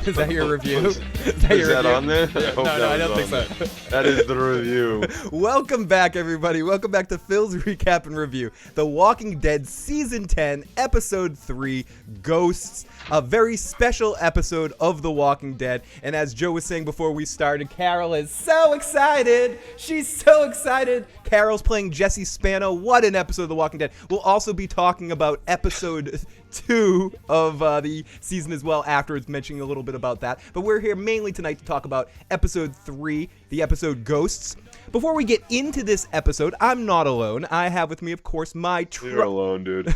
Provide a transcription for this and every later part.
Is that your review? Is that on there? No, I don't think so. That is the review. Welcome back, everybody. Welcome back to Phil's Recap and Review. The Walking Dead Season 10, Episode 3, Ghosts. A very special episode of The Walking Dead. And as Joe was saying before we started, Carol is so excited. She's so excited. Carol's playing Jesse Spano. What an episode of The Walking Dead. We'll also be talking about Episode 2 of the season as well afterwards, mentioning a little bit about that. But we're here mainly tonight to talk about Episode 3, the episode Ghosts. Before we get into this episode, I'm not alone. I have with me, of course, You're alone, dude.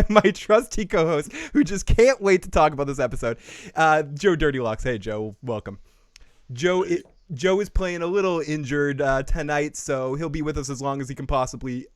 my trusty co-host who just can't wait to talk about this episode, Joe Dirty Locks. Hey, Joe, welcome. Joe is playing a little injured tonight, so he'll be with us as long as he can possibly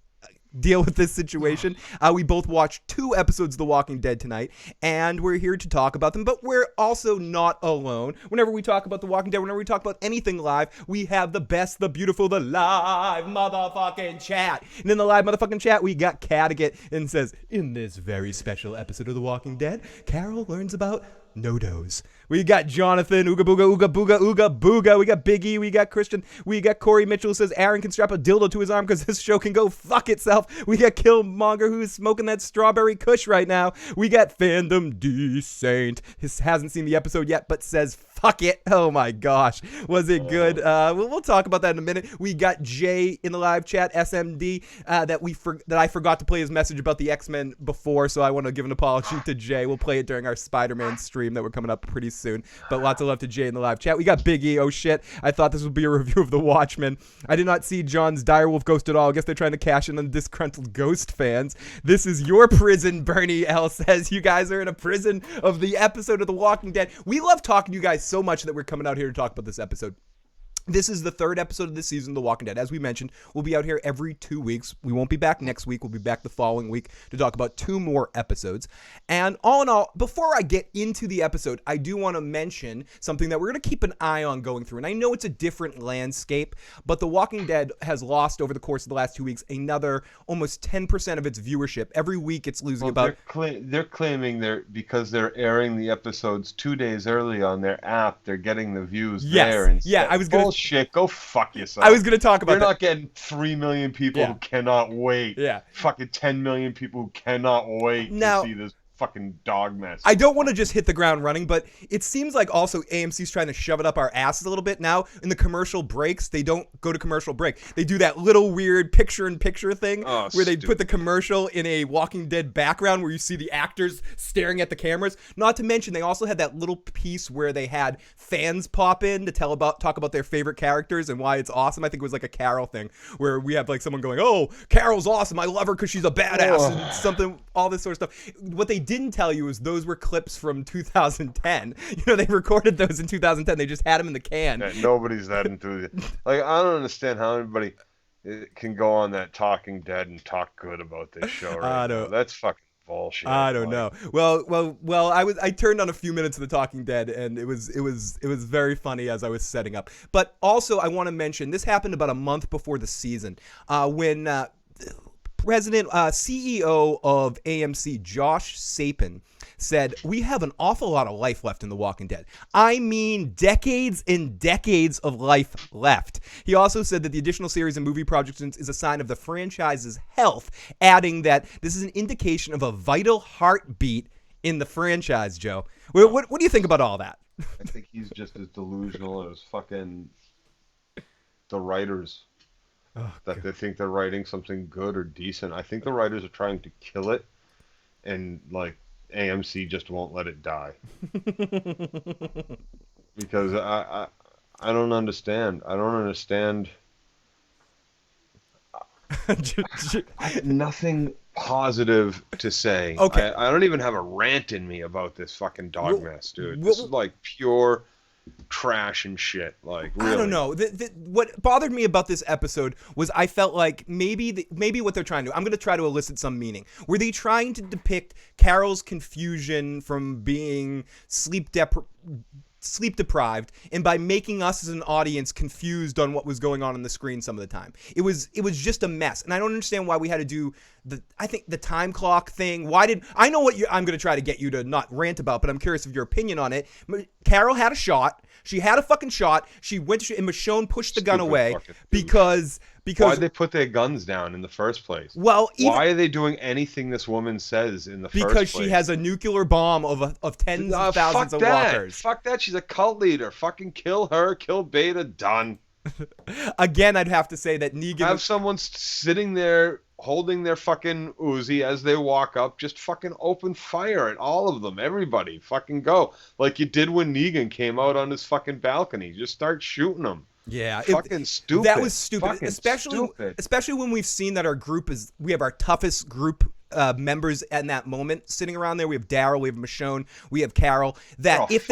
deal with this situation. We both watched 2 episodes of The Walking Dead tonight, and we're here to talk about them, but we're also not alone. Whenever we talk about The Walking Dead, whenever we talk about anything live, we have the best, the beautiful, the live motherfucking chat. And in the live motherfucking chat, we got Cattigat and says, in this very special episode of The Walking Dead, Carol learns about no-dos. We got Jonathan, ooga booga, ooga booga, ooga booga. We got Biggie, we got Christian, we got Corey Mitchell who says Aaron can strap a dildo to his arm because this show can go fuck itself. We got Killmonger who's smoking that strawberry kush right now. We got Fandom D Saint. He hasn't seen the episode yet but says fuck it. Oh my gosh. Was it good? We'll talk about that in a minute. We got Jay in the live chat, SMD, that I forgot to play his message about the X-Men before, so I want to give an apology to Jay. We'll play it during our Spider-Man stream that we're coming up pretty soon. But lots of love to Jay in the live chat. We got Big E. Oh shit. I thought this would be a review of The Watchmen. I did not see John's Direwolf Ghost at all. I guess they're trying to cash in on disgruntled Ghost fans. This is your prison, Bernie L says. You guys are in a prison of the episode of The Walking Dead. We love talking to you guys so much that we're coming out here to talk about this episode. This is the 3rd episode of the season of The Walking Dead. As we mentioned, we'll be out here every 2 weeks. We won't be back next week. We'll be back the following week to talk about 2 more episodes. And all in all, before I get into the episode, I do want to mention something that we're going to keep an eye on going through. And I know it's a different landscape, but The Walking Dead has lost over the course of the last 2 weeks another almost 10% of its viewership. Every week it's losing about... They're claiming because they're airing the episodes 2 days early on their app, they're getting the views there. And I was going to... Bullshit, go fuck yourself. I was going to talk about You're not getting 3 million people who cannot wait. Yeah. Fucking 10 million people who cannot wait to see this fucking dog mess. I don't want to just hit the ground running, but it seems like also AMC's trying to shove it up our asses a little bit. Now, in the commercial breaks, they don't go to commercial break. They do that little weird picture-in-picture thing where they put the commercial in a Walking Dead background where you see the actors staring at the cameras. Not to mention, they also had that little piece where they had fans pop in to talk about their favorite characters and why it's awesome. I think it was like a Carol thing where we have like someone going, oh, Carol's awesome. I love her because she's a badass and something, all this sort of stuff. What they didn't tell you is those were clips from 2010. You know, they recorded those in 2010. They just had them in the can. Yeah, nobody's that enthusiastic. Like, I don't understand how anybody can go on that Talking Dead and talk good about this show right now. That's fucking bullshit. I don't know. Well, I turned on a few minutes of the Talking Dead and it was very funny as I was setting up. But also I want to mention this happened about a month before the season when CEO of AMC, Josh Sapin, said, we have an awful lot of life left in The Walking Dead. I mean, decades and decades of life left. He also said that the additional series and movie projections is a sign of the franchise's health, adding that this is an indication of a vital heartbeat in the franchise, Joe. What do you think about all that? I think he's just as delusional as fucking the writers. That they think they're writing something good or decent. I think the writers are trying to kill it, and like AMC just won't let it die. Because I don't understand. I don't understand. I have nothing positive to say. Okay. I don't even have a rant in me about this fucking dog mess, dude. This is like pure trash and shit. Like, really. I don't know. What bothered me about this episode was I felt like maybe what they're trying to do, I'm going to try to elicit some meaning. Were they trying to depict Carol's confusion from being sleep sleep deprived, and by making us as an audience confused on what was going on the screen some of the time. It was just a mess, and I don't understand why we had to do the time clock thing. I know what I'm going to try to get you to not rant about, but I'm curious of your opinion on it. Carol had a shot. She had a fucking shot. She went and Michonne pushed the gun away because why'd they put their guns down in the first place? Well, why are they doing anything this woman says in the first place? Because she has a nuclear bomb of tens of thousands of walkers. Fuck that. She's a cult leader. Fucking kill her. Kill Beta. Done. Again, I'd have to say that Negan... Have someone sitting there holding their fucking Uzi as they walk up. Just fucking open fire at all of them. Everybody. Fucking go. Like you did when Negan came out on his fucking balcony. Just start shooting them. Yeah, fucking stupid. That was stupid, fucking especially when we've seen that our group we have our toughest group members in that moment sitting around there. We have Daryl, we have Michonne, we have Carol. That if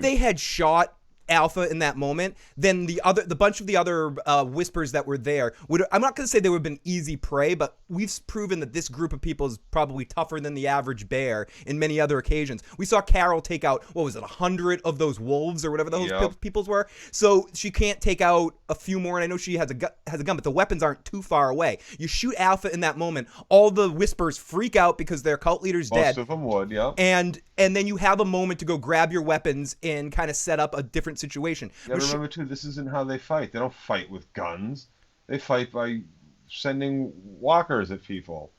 they had shot Alpha in that moment, then the bunch of the other whispers that were there I'm not going to say they would have been easy prey, but we've proven that this group of people is probably tougher than the average bear in many other occasions. We saw Carol take out, 100 of those wolves or whatever those peoples were. So she can't take out a few more, and I know she has a gun, but the weapons aren't too far away. You shoot Alpha in that moment, all the whispers freak out because their cult leader's dead. Most of them would, yeah. And then you have a moment to go grab your weapons and kind of set up a different situation. Yeah, remember too, this isn't how they fight. They don't fight with guns. They fight by sending walkers at people.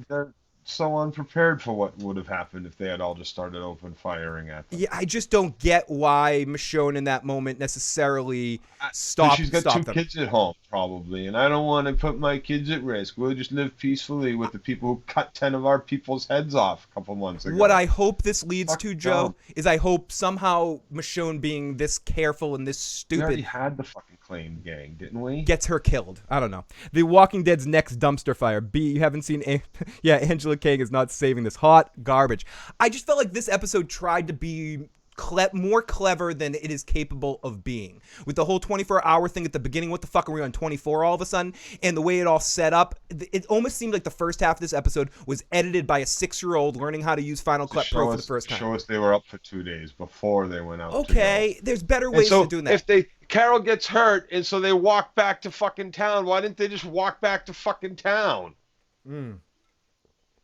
They're so unprepared for what would have happened if they had all just started open firing at them. Yeah, I just don't get why Michonne in that moment necessarily stopped. She's got two kids at home, probably, and I don't want to put my kids at risk. We'll just live peacefully with the people who cut 10 of our people's heads off a couple months ago. What I hope this leads to, Joe, is I hope somehow Michonne being this careful and this stupid... We already had the fucking claim gang, didn't we? Gets her killed. I don't know. The Walking Dead's next dumpster fire. B, you haven't seen... Angela Kang is not saving this. Hot garbage. I just felt like this episode tried to be more clever than it is capable of being. With the whole 24-hour thing at the beginning, what the fuck are we on 24 all of a sudden? And the way it all set up, it almost seemed like the first half of this episode was edited by a 6-year-old learning how to use Final Cut Pro for the first time. Show us they were up for 2 days before they went out. Okay, there's better ways of doing that. If Carol gets hurt, and so they walk back to fucking town, why didn't they just walk back to fucking town?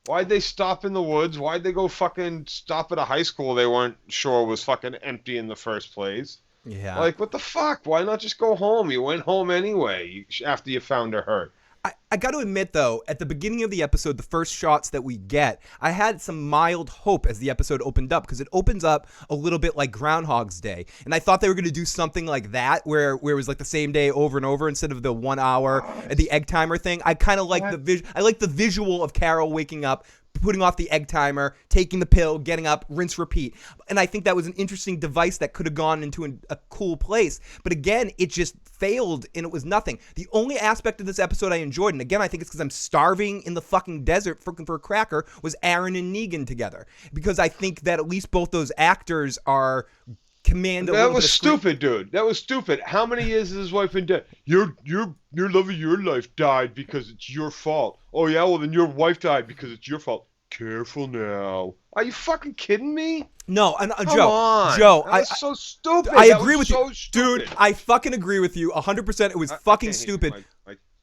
Why'd they stop in the woods? Why'd they go fucking stop at a high school they weren't sure was fucking empty in the first place? Yeah. Like, what the fuck? Why not just go home? You went home anyway after you found her hurt. I got to admit, though, at the beginning of the episode, the first shots that we get, I had some mild hope as the episode opened up, because it opens up a little bit like Groundhog's Day. And I thought they were going to do something like that, where it was like the same day over and over instead of the 1 hour, the egg timer thing. I kind of like the visual of Carol waking up, putting off the egg timer, taking the pill, getting up, rinse, repeat. And I think that was an interesting device that could have gone into a cool place. But again, it just failed and it was nothing. The only aspect of this episode I enjoyed, and again, I think it's because I'm starving in the fucking desert looking for a cracker, was Aaron and Negan together. Because I think that at least both those actors are... That was stupid, dude. That was stupid. How many years has his wife been dead? Your love of your life died because it's your fault. Oh yeah, well then your wife died because it's your fault. Careful now. Are you fucking kidding me? No, Joe. Joe, that was so stupid. I agree with you, dude. I fucking agree with you 100%. It was fucking stupid.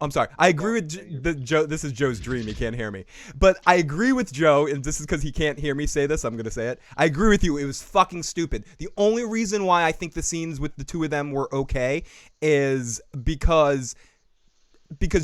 I'm sorry. I agree with Joe. This is Joe's dream. He can't hear me. But I agree with Joe, and this is because he can't hear me say this. I'm going to say it. I agree with you. It was fucking stupid. The only reason why I think the scenes with the two of them were okay is because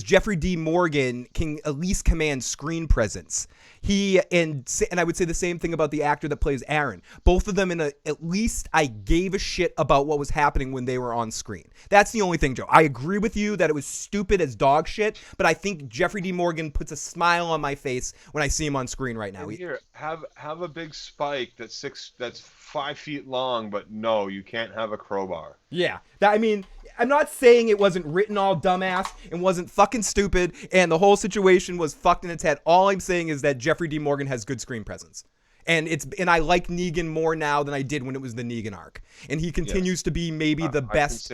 Jeffrey D. Morgan can at least command screen presence. And I would say the same thing about the actor that plays Aaron. Both of them at least I gave a shit about what was happening when they were on screen. That's the only thing, Joe. I agree with you that it was stupid as dog shit, but I think Jeffrey D. Morgan puts a smile on my face when I see him on screen right now. Here, have a big spike that's 5 feet long, but no, you can't have a crowbar. Yeah. I'm not saying it wasn't written all dumbass and wasn't fucking stupid and the whole situation was fucked in its head. All I'm saying is that Jeffrey D. Morgan has good screen presence. And I like Negan more now than I did when it was the Negan arc. And he continues to be maybe the best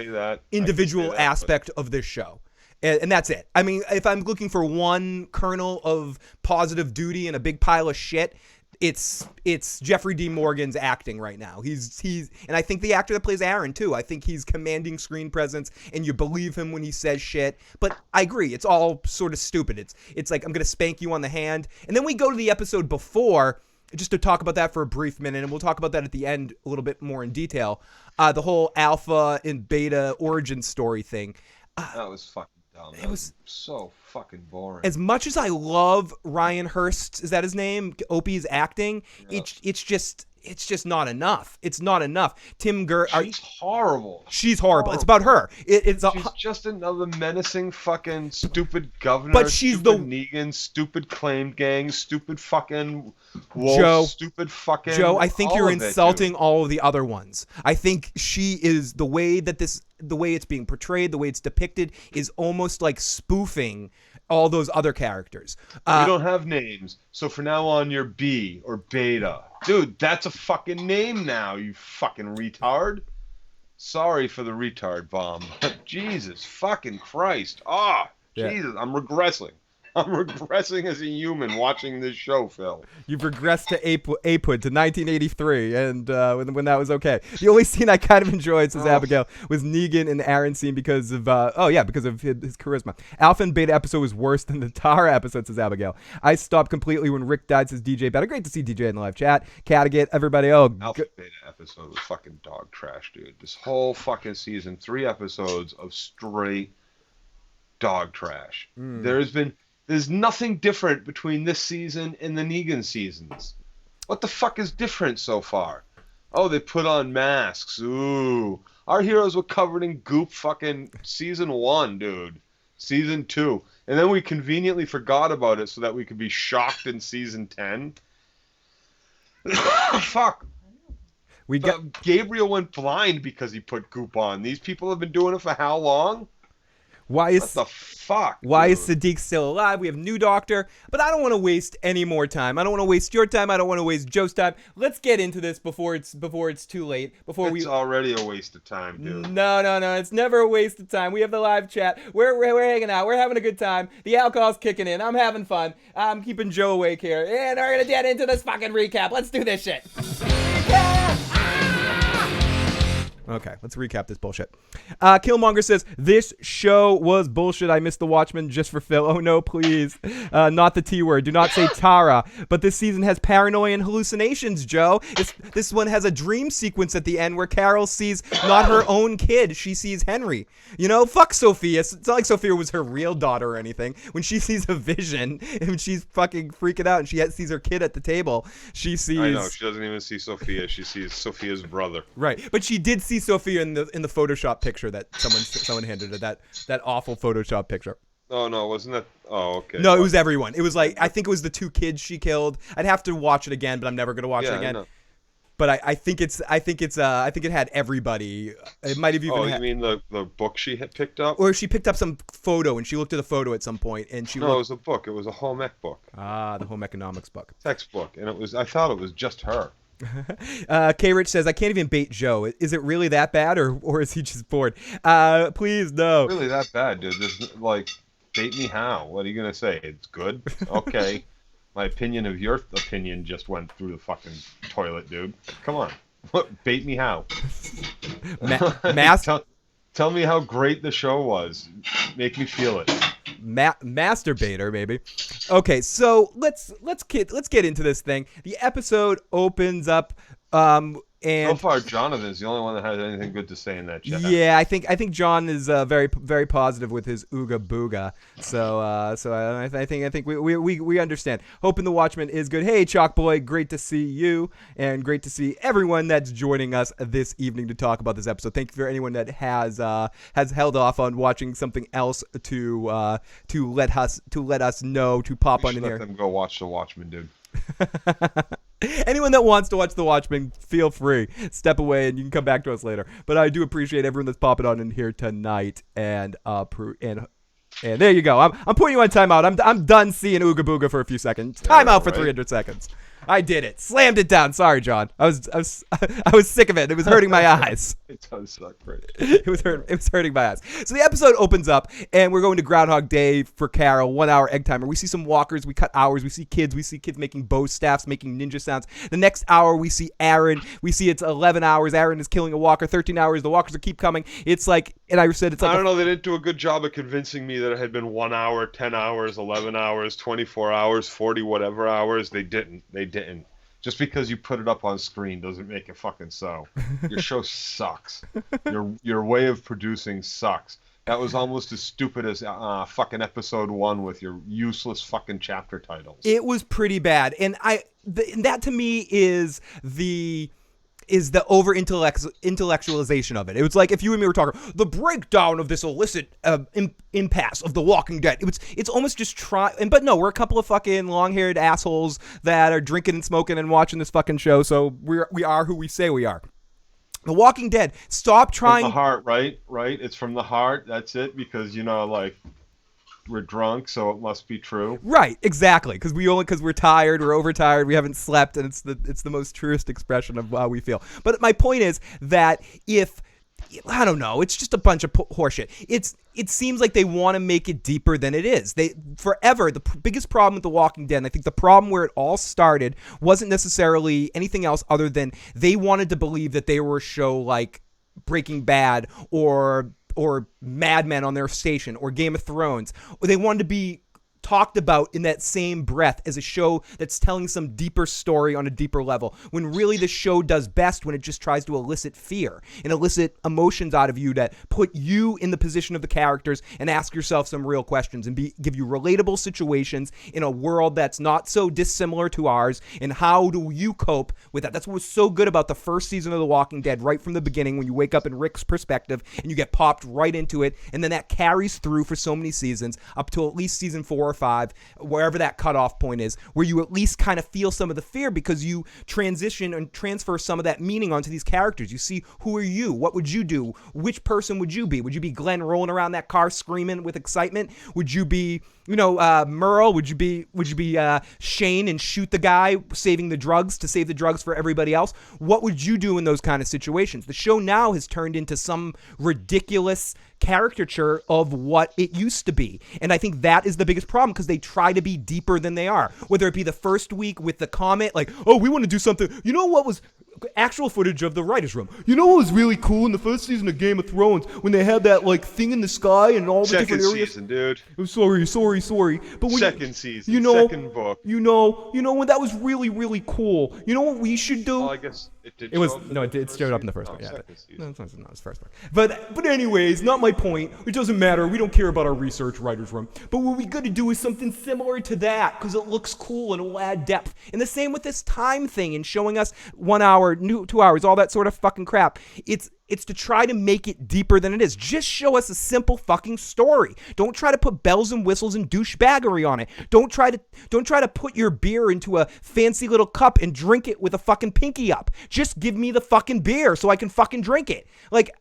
individual aspect of this show. And that's it. I mean, if I'm looking for one kernel of positive duty and a big pile of shit, it's Jeffrey D. Morgan's acting right now. He's and I think the actor that plays Aaron too. I think he's commanding screen presence, and you believe him when he says shit. But I agree, it's all sort of stupid. It's like, I'm gonna spank you on the hand, and then we go to the episode before just to talk about that for a brief minute, and we'll talk about that at the end a little bit more in detail. The whole alpha and beta origin story thing. That was fucking dumb. That was so fucking boring. As much as I love Ryan Hurst, is that his name? Opie's acting. Yeah. It's just not enough. It's not enough. She's horrible. She's horrible. It's about her. She's just another menacing fucking stupid governor. But she's stupid Negan, stupid claim gang, stupid fucking wolf, stupid fucking. Joe, I think you're insulting all of the other ones. I think she is the way it's being portrayed, the way it's depicted, is almost like spoofing all those other characters. You don't have names, so from now on you're B or Beta. Dude, that's a fucking name now, you fucking retard. Sorry for the retard bomb. Jesus fucking Christ. Jesus, I'm regressing. I'm regressing as a human watching this show, Phil. You've regressed to apehood to 1983, and when that was okay. The only scene I kind of enjoyed, says Abigail, was Negan and Aaron scene because of his charisma. Alpha and Beta episode was worse than the Tara episode, says Abigail. I stopped completely when Rick died, says DJ Better. Great to see DJ in the live chat. Catagate, everybody. Alpha Beta episode was fucking dog trash, dude. This whole fucking season, 3 episodes of straight dog trash. There's nothing different between this season and the Negan seasons. What the fuck is different so far? Oh, they put on masks. Ooh. Our heroes were covered in goop fucking season 1, dude. Season 2. And then we conveniently forgot about it so that we could be shocked in season 10. Fuck. Gabriel went blind because he put goop on. These people have been doing it for how long? What the fuck? Why is Sadiq still alive? We have a new doctor, but I don't want to waste any more time. I don't want to waste your time. I don't want to waste Joe's time. Let's get into this before it's too late. It's already a waste of time, dude. No. It's never a waste of time. We have the live chat. We're hanging out. We're having a good time. The alcohol's kicking in. I'm having fun. I'm keeping Joe awake here, and we're gonna get into this fucking recap. Let's do this shit. Okay, let's recap this bullshit. Killmonger says, this show was bullshit. I missed The Watchmen just for Phil. Oh, no, please. Not the T word. Do not say Tara. But this season has paranoia and hallucinations, Joe. This one has a dream sequence at the end where Carol sees not her own kid. She sees Henry. You know, fuck Sophia. It's not like Sophia was her real daughter or anything. When she sees a vision and she's fucking freaking out and she sees her kid at the table, she sees... I know, she doesn't even see Sophia. She sees Sophia's brother. Right, but she did see Sophia in the Photoshop picture that someone handed her, that awful Photoshop picture. Oh no, wasn't that? Oh, okay. No, it was everyone. It was like, I think it was the 2 kids she killed. I'd have to watch it again, but I'm never gonna watch it again. But I think it had everybody. It might have even. Oh, you mean the book she had picked up? Or she picked up some photo and she looked at the photo at some point and she. No, it was a book. It was a home ec book. Ah, the home economics book. Textbook, and I thought it was just her. K-Rich says, I can't even bait Joe. Is it really that bad, or is he just bored? Please, no. Really that bad, dude. This, bait me how? What are you going to say? It's good? Okay. My opinion of your opinion just went through the fucking toilet, dude. Come on. What? Bait me how? Tell me how great the show was. Make me feel it. Masturbator, maybe. Okay, so let's get into this thing. The episode opens up, and so far Jonathan's the only one that has anything good to say in that chat. Yeah, I think John is very very positive with his ooga booga. So I think we understand. Hoping The Watchmen is good. Hey, Chalk Boy, great to see you, and great to see everyone that's joining us this evening to talk about this episode. Thank you for anyone that has held off on watching something else to let us know to pop on in here. Let them go watch The Watchmen, dude. Anyone that wants to watch The Watchmen, feel free. Step away and you can come back to us later. But I do appreciate everyone that's popping on in here tonight. And there you go. I'm putting you on timeout. I'm done seeing Ooga Booga for a few seconds. Timeout for 300 seconds. I did it. Slammed it down. Sorry, John. I was sick of it. It was hurting my eyes. It does suck, right? It was hurting my eyes. So the episode opens up, and we're going to Groundhog Day for Carol, 1 hour egg timer. We see some walkers. We cut hours. We see kids making bow staffs, making ninja sounds. The next hour, we see Aaron. We see it's 11 hours. Aaron is killing a walker. 13 hours. The walkers keep coming. It's like, and I said it's like. I don't know. They didn't do a good job of convincing me that it had been 1 hour, 10 hours, 11 hours, 24 hours, 40 whatever hours. They didn't. Just because you put it up on screen doesn't make it fucking so. Your show sucks. Your way of producing sucks. That was almost as stupid as fucking episode 1 with your useless fucking chapter titles. It was pretty bad, and that to me is the over intellectualization of it. It was like if you and me were talking the breakdown of this illicit impasse of The Walking Dead. It's almost just but no, we're a couple of fucking long-haired assholes that are drinking and smoking and watching this fucking show. So we are who we say we are. The Walking Dead. Stop trying. From the heart, right? It's from the heart. That's it. Because like we're drunk, so it must be true. Right, exactly. Because we're tired, we're overtired, we haven't slept, and it's the most truest expression of how we feel. But my point is that if I don't know, it's just a bunch of horseshit. It seems like they want to make it deeper than it is. The biggest problem with The Walking Dead, and I think the problem where it all started wasn't necessarily anything else other than they wanted to believe that they were a show like Breaking Bad or Mad Men on their station or Game of Thrones. Or they wanted to be talked about in that same breath as a show that's telling some deeper story on a deeper level, when really the show does best when it just tries to elicit fear and elicit emotions out of you that put you in the position of the characters and ask yourself some real questions and give you relatable situations in a world that's not so dissimilar to ours. And how do you cope with that? That's what was so good about the first season of The Walking Dead, right from the beginning, when you wake up in Rick's perspective and you get popped right into it, and then that carries through for so many seasons up to at least season 4 or 5, wherever that cutoff point is, where you at least kind of feel some of the fear because you transition and transfer some of that meaning onto these characters. You see, who are you? What would you do? Which person would you be? Would you be Glenn rolling around that car screaming with excitement? Would you be, Merle? Would you be Shane and shoot the guy saving the drugs to save the drugs for everybody else? What would you do in those kind of situations? The show now has turned into some ridiculous caricature of what it used to be. And I think that is the biggest problem, because they try to be deeper than they are. Whether it be the first week with the comment, like, oh, we want to do something. You know what was actual footage of the writer's room? You know what was really cool in the first season of Game of Thrones when they had that like thing in the sky and all the different areas? Second season, dude. I'm sorry. But when second season, second book. You know when that was really, really cool. You know what we should do? Well, I guess it did. It showed up in the first one. Yeah, second season. No, it's not his first one. But anyways, not my point. It doesn't matter. We don't care about our research writer's room. But what we got to do is something similar to that, because it looks cool and it will add depth. And the same with this time thing and showing us 1 hour, 2 hours, all that sort of fucking crap. It's to try to make it deeper than it is. Just show us a simple fucking story. Don't try to put bells and whistles and douchebaggery on it. Don't try to put your beer into a fancy little cup and drink it with a fucking pinky up. Just give me the fucking beer so I can fucking drink it. Like,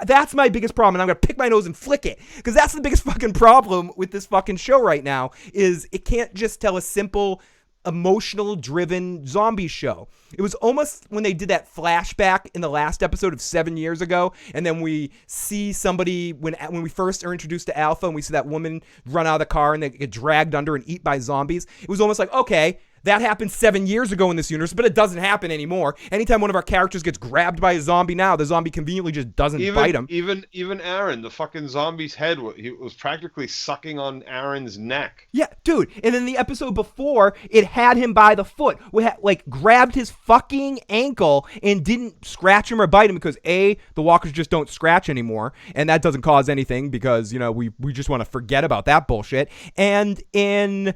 that's my biggest problem, and I'm going to pick my nose and flick it, because that's the biggest fucking problem with this fucking show right now, is it can't just tell a simple, emotional driven zombie show. It was almost when they did that flashback in the last episode of 7 years ago, and then we see somebody when we first are introduced to Alpha, and we see that woman run out of the car and they get dragged under and eat by zombies. It was almost like, okay, that happened 7 years ago in this universe, but it doesn't happen anymore. Anytime one of our characters gets grabbed by a zombie now, the zombie conveniently just doesn't bite him. Even Aaron, the fucking zombie's head, he was practically sucking on Aaron's neck. Yeah, dude. And then the episode before, it had him by the foot. We had, grabbed his fucking ankle and didn't scratch him or bite him because, A, the walkers just don't scratch anymore, and that doesn't cause anything because, we just want to forget about that bullshit. And in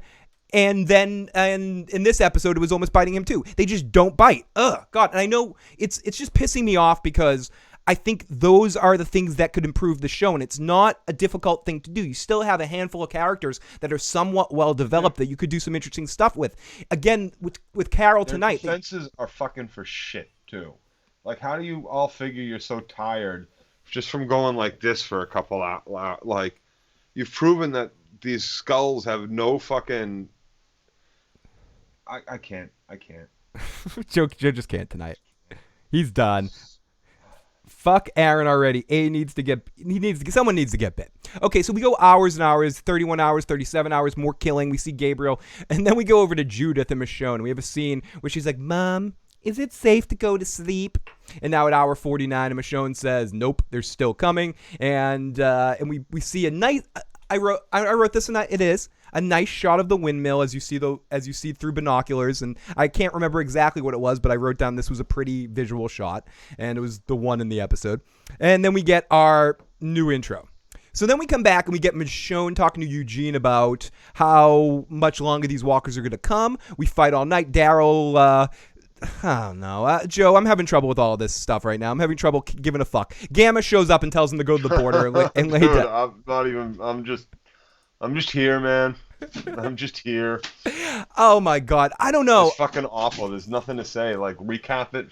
this episode, it was almost biting him too. They just don't bite. Ugh, God. And I know it's just pissing me off, because I think those are the things that could improve the show, and it's not a difficult thing to do. You still have a handful of characters that are somewhat well developed that you could do some interesting stuff with. Again, with Carol tonight, their defenses are fucking for shit too. Like, how do you all figure you're so tired just from going like this for a couple hours? Like, you've proven that these skulls have no fucking. I can't. Joe just can't tonight. He's done. Fuck Aaron already. Someone needs to get bit. Okay, so we go hours and hours, 31 hours, 37 hours, more killing. We see Gabriel, and then we go over to Judith and Michonne. We have a scene where she's like, Mom, is it safe to go to sleep? And now at hour 49, and Michonne says, nope, they're still coming. And we see a nice, I wrote this, and it is a nice shot of the windmill as you see through binoculars, and I can't remember exactly what it was, but I wrote down this was a pretty visual shot, and it was the one in the episode. And then we get our new intro. So then we come back and we get Michonne talking to Eugene about how much longer these walkers are going to come. We fight all night. Daryl, I don't know. Joe, I'm having trouble with all of this stuff right now. I'm having trouble giving a fuck. Gamma shows up and tells him to go to the border and lay Dude, down. I'm just here, man. I'm just here. Oh my god, I don't know. It's fucking awful. There's nothing to say. Like, recap it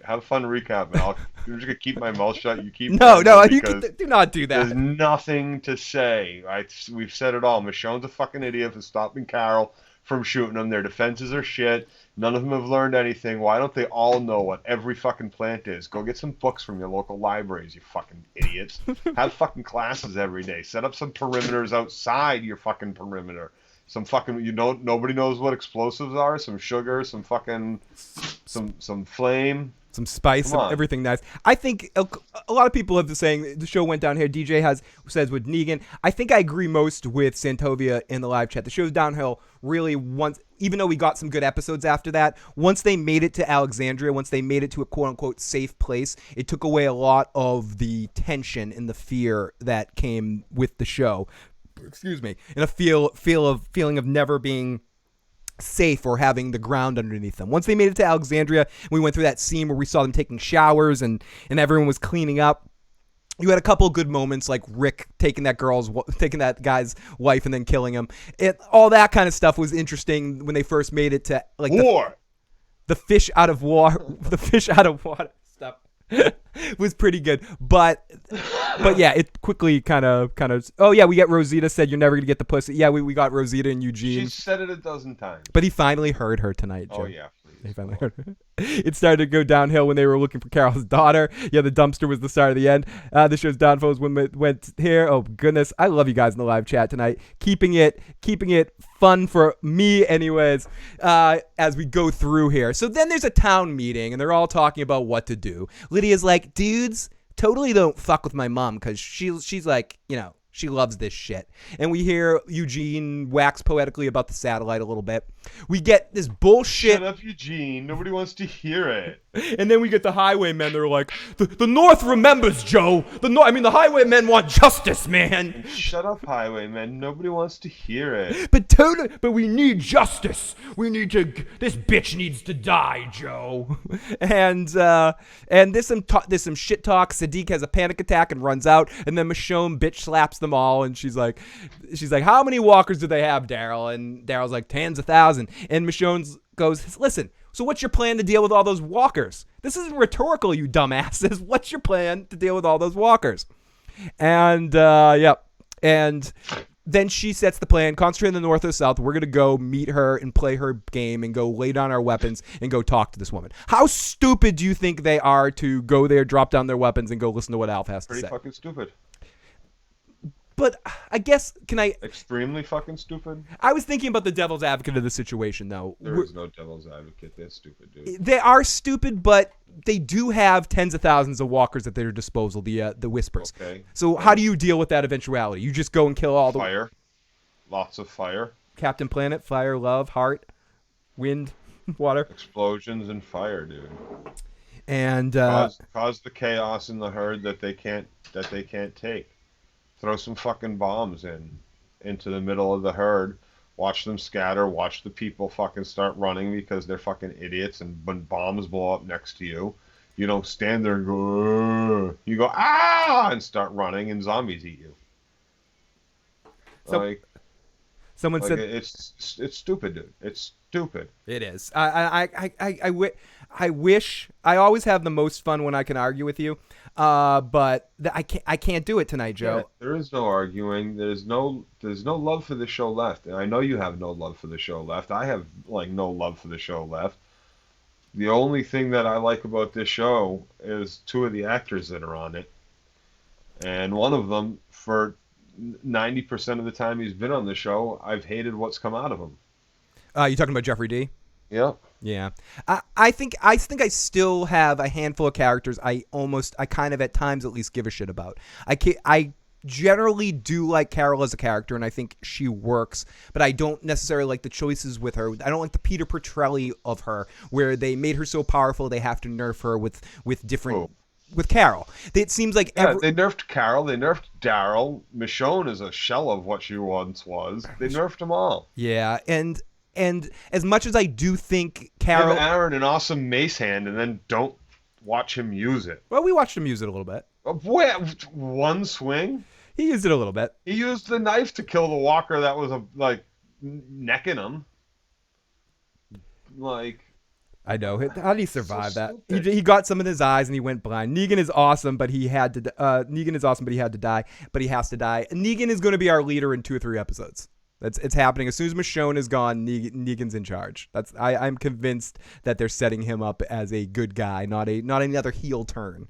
have fun recapping. I'm just gonna keep my mouth shut. You keep no, you do not do that. There's nothing to say. We've said it all. Michonne's a fucking idiot for stopping Carol from shooting them. Their defenses are shit. None of them have learned anything. Why don't they all know what every fucking plant is? Go get some books from your local libraries, you fucking idiots. Have fucking classes every day. Set up some perimeters outside your fucking perimeter. Some fucking, nobody knows what explosives are. Some sugar, some fucking, some flame. Some spice, everything nice. I think a lot of people have been saying the show went down here. DJ says with Negan. I think I agree most with Santovia in the live chat. The show's downhill really once, even though we got some good episodes after that. Once they made it to Alexandria, once they made it to a quote unquote safe place, it took away a lot of the tension and the fear that came with the show. Excuse me, and a feeling of never being safe or having the ground underneath them. Once they made it to Alexandria, we went through that scene where we saw them taking showers and everyone was cleaning up. You had a couple of good moments, like Rick taking that guy's wife and then killing him. All that kind of stuff was interesting when they first made it to like the fish out of water. The fish out of water stuff was pretty good, but yeah, it quickly kind of. Oh yeah, we get Rosita said you're never gonna get the pussy. Yeah, we got Rosita and Eugene. She said it a dozen times. But he finally heard her tonight, Joe. Oh yeah, please. He finally heard her. It started to go downhill when they were looking for Carol's daughter. Yeah, the dumpster was the start of the end. The show's downfall was when it went here. Oh goodness, I love you guys in the live chat tonight. Keeping it fun for me, anyways. As we go through here. So then there's a town meeting, and they're all talking about what to do. Lydia's like, dudes, totally don't fuck with my mom because she's like, she loves this shit. And we hear Eugene wax poetically about the satellite a little bit. We get this bullshit. Shut up, Eugene. Nobody wants to hear it. And then we get the highwaymen. They're like, the North remembers, Joe. The highwaymen want justice, man. Shut up, highwaymen. Nobody wants to hear it. But we need justice. This bitch needs to die, Joe. And there's some shit talk. Sadiq has a panic attack and runs out. And then Michonne bitch slaps them all. And she's like, how many walkers do they have, Daryl? And Daryl's like, tens of thousands. And Michonne goes, listen, so what's your plan to deal with all those walkers? This isn't rhetorical, you dumbasses. What's your plan to deal with all those walkers? And, And then she sets the plan, concentrate in the north or south. We're going to go meet her and play her game and go lay down our weapons and go talk to this woman. How stupid do you think they are to go there, drop down their weapons, and go listen to what Alf has to say? Pretty fucking stupid. But I guess, Extremely fucking stupid. I was thinking about the devil's advocate of the situation, though. There is no devil's advocate. They're stupid, dude. They are stupid, but they do have tens of thousands of walkers at their disposal, the Whispers. Okay. So how do you deal with that eventuality? You just go and kill all the... Fire. Lots of fire. Captain Planet, fire, love, heart, wind, water. Explosions and fire, dude. And... Cause the chaos in the herd that they can't take. Throw some fucking bombs into the middle of the herd. Watch them scatter. Watch the people fucking start running because they're fucking idiots. And when bombs blow up next to you, you don't stand there and go, "Ugh." You go, ah, and start running, and zombies eat you. Someone said it's stupid, dude. It's stupid. It is. I wish I always have the most fun when I can argue with you. But I can't do it tonight, Joe. Yeah, there is no arguing. There's no love for the show left. And I know you have no love for the show left. I have no love for the show left. The only thing that I like about this show is two of the actors that are on it. And one of them, for 90% of the time he's been on the show, I've hated what's come out of him. You talking about Jeffrey D? Yep. Yeah, I think I still have a handful of characters I kind of at times at least give a shit about. I generally do like Carol as a character, and I think she works, but I don't necessarily like the choices with her. I don't like the Peter Petrelli of her, where they made her so powerful they have to nerf her with different. Oh. With Carol, it seems like they nerfed Carol, they nerfed Daryl. Michonne is a shell of what she once was. They nerfed them all. Yeah, and as much as I do think Carol... Give Aaron an awesome mace hand and then don't watch him use it. Well, we watched him use it a little bit. One swing? He used it a little bit. He used the knife to kill the walker that was, necking him. I know. How did he survive that? He got some in his eyes and he went blind. Negan is awesome, but he had to die. But he has to die. Negan is going to be our leader in 2 or 3 episodes. It's happening. As soon as Michonne is gone, Negan's in charge. I'm convinced that they're setting him up as a good guy, not another heel turn.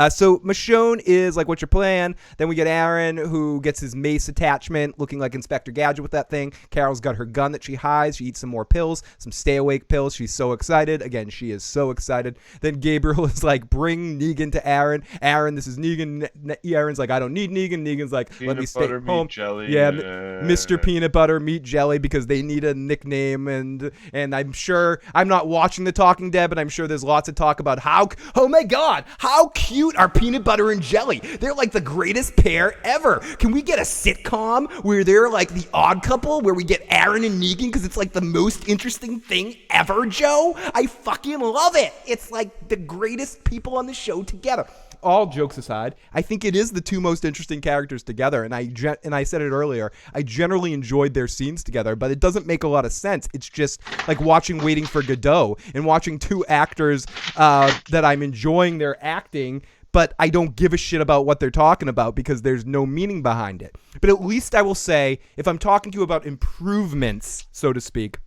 So Michonne is like, what's your plan? Then we get Aaron, who gets his mace attachment, looking like Inspector Gadget with that thing. Carol's got her gun that she hides. She eats some more pills, some stay awake pills. She's so excited. Again, she is so excited. Then Gabriel is like, bring Negan to Aaron. Aaron, this is Negan. Aaron's like, I don't need Negan. Negan's like, let me stay home. Jelly. Yeah, Mr. Peanut Butter meet Jelly, because they need a nickname, and I'm sure, I'm not watching The Talking Dead, but I'm sure there's lots of talk about oh my god, how cute are Peanut Butter and Jelly. They're like the greatest pair ever. Can we get a sitcom where they're like the odd couple, where we get Aaron and Negan, because it's like the most interesting thing ever, Joe? I fucking love it. It's like the greatest people on the show together. All jokes aside, I think it is the 2 most interesting characters together, and I said it earlier, I generally enjoyed their scenes together, but it doesn't make a lot of sense. It's just like watching Waiting for Godot and watching 2 actors that I'm enjoying their acting, but I don't give a shit about what they're talking about because there's no meaning behind it. But at least I will say, if I'm talking to you about improvements, so to speak,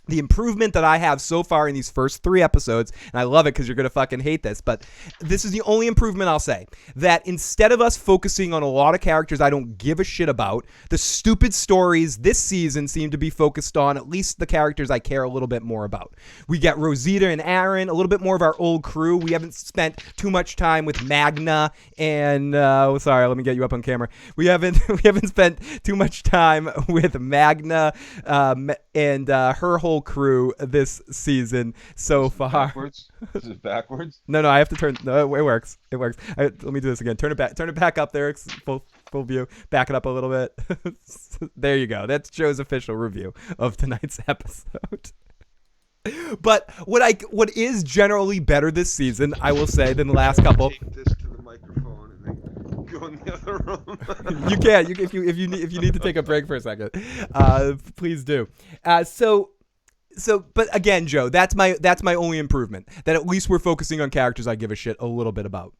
the improvement that I have so far in these first 3 episodes, and I love it because you're going to fucking hate this, but this is the only improvement I'll say, that instead of us focusing on a lot of characters I don't give a shit about, the stupid stories this season seem to be focused on at least the characters I care a little bit more about. We get Rosita and Aaron, a little bit more of our old crew. We haven't spent too much time with Magna and, sorry, let me get you up on camera. We haven't spent too much time with Magna and her whole crew this season so far. Backwards? Is it backwards? No, I have to turn. No, it works. Let me do this again. Turn it back up there. Full view. Back it up a little bit. There you go. That's Joe's official review of tonight's episode. But what is generally better this season, I will say, than the last couple. Take this to the microphone and then go in the other room. You can. If you need to take a break for a second, please do. So, but again, Joe, that's my only improvement. That at least we're focusing on characters I give a shit a little bit about.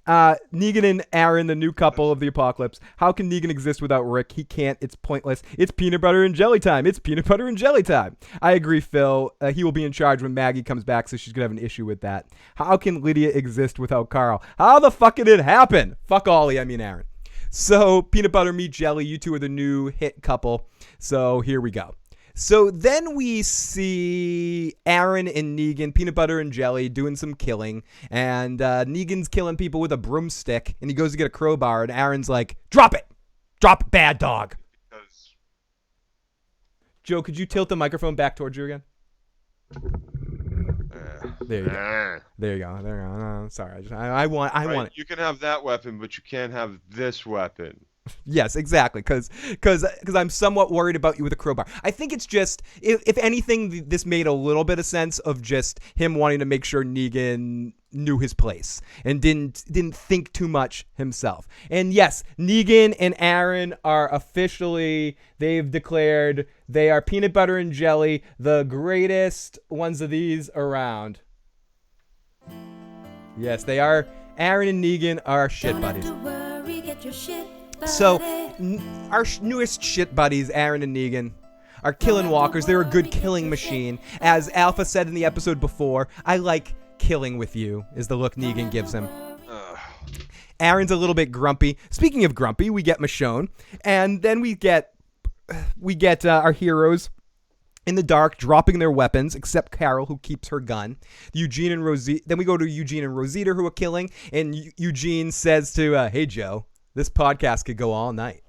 Negan and Aaron, the new couple of the apocalypse. How can Negan exist without Rick? He can't. It's pointless. It's peanut butter and jelly time. It's peanut butter and jelly time. I agree, Phil. He will be in charge when Maggie comes back, so she's gonna have an issue with that. How can Lydia exist without Carl? How the fuck did it happen? Fuck Ollie. I mean Aaron. So peanut butter meet jelly. You two are the new hit couple. So here we go. So then we see Aaron and Negan, peanut butter and jelly, doing some killing. And Negan's killing people with a broomstick. And he goes to get a crowbar. And Aaron's like, drop it. Drop it, bad dog. Joe, could you tilt the microphone back towards you again? There you go. There you go. No, sorry. I want it. You can have that weapon, but you can't have this weapon. Yes, exactly, because I'm somewhat worried about you with a crowbar. I think it's just, if anything, this made a little bit of sense of just him wanting to make sure Negan knew his place and didn't think too much himself. And yes, Negan and Aaron are officially, they've declared they are peanut butter and jelly, the greatest ones of these around. Yes, they are. Aaron and Negan are shit buddies. So, our newest shit buddies, Aaron and Negan, are killing walkers. They're a good killing machine. As Alpha said in the episode before, I like killing with you, is the look Negan gives him. Aaron's a little bit grumpy. Speaking of grumpy, we get Michonne, and then we get our heroes in the dark, dropping their weapons, except Carol, who keeps her gun. Eugene and Rosita. Then we go to Eugene and Rosita, who are killing, and Eugene says to, hey, Joe, this podcast could go all night.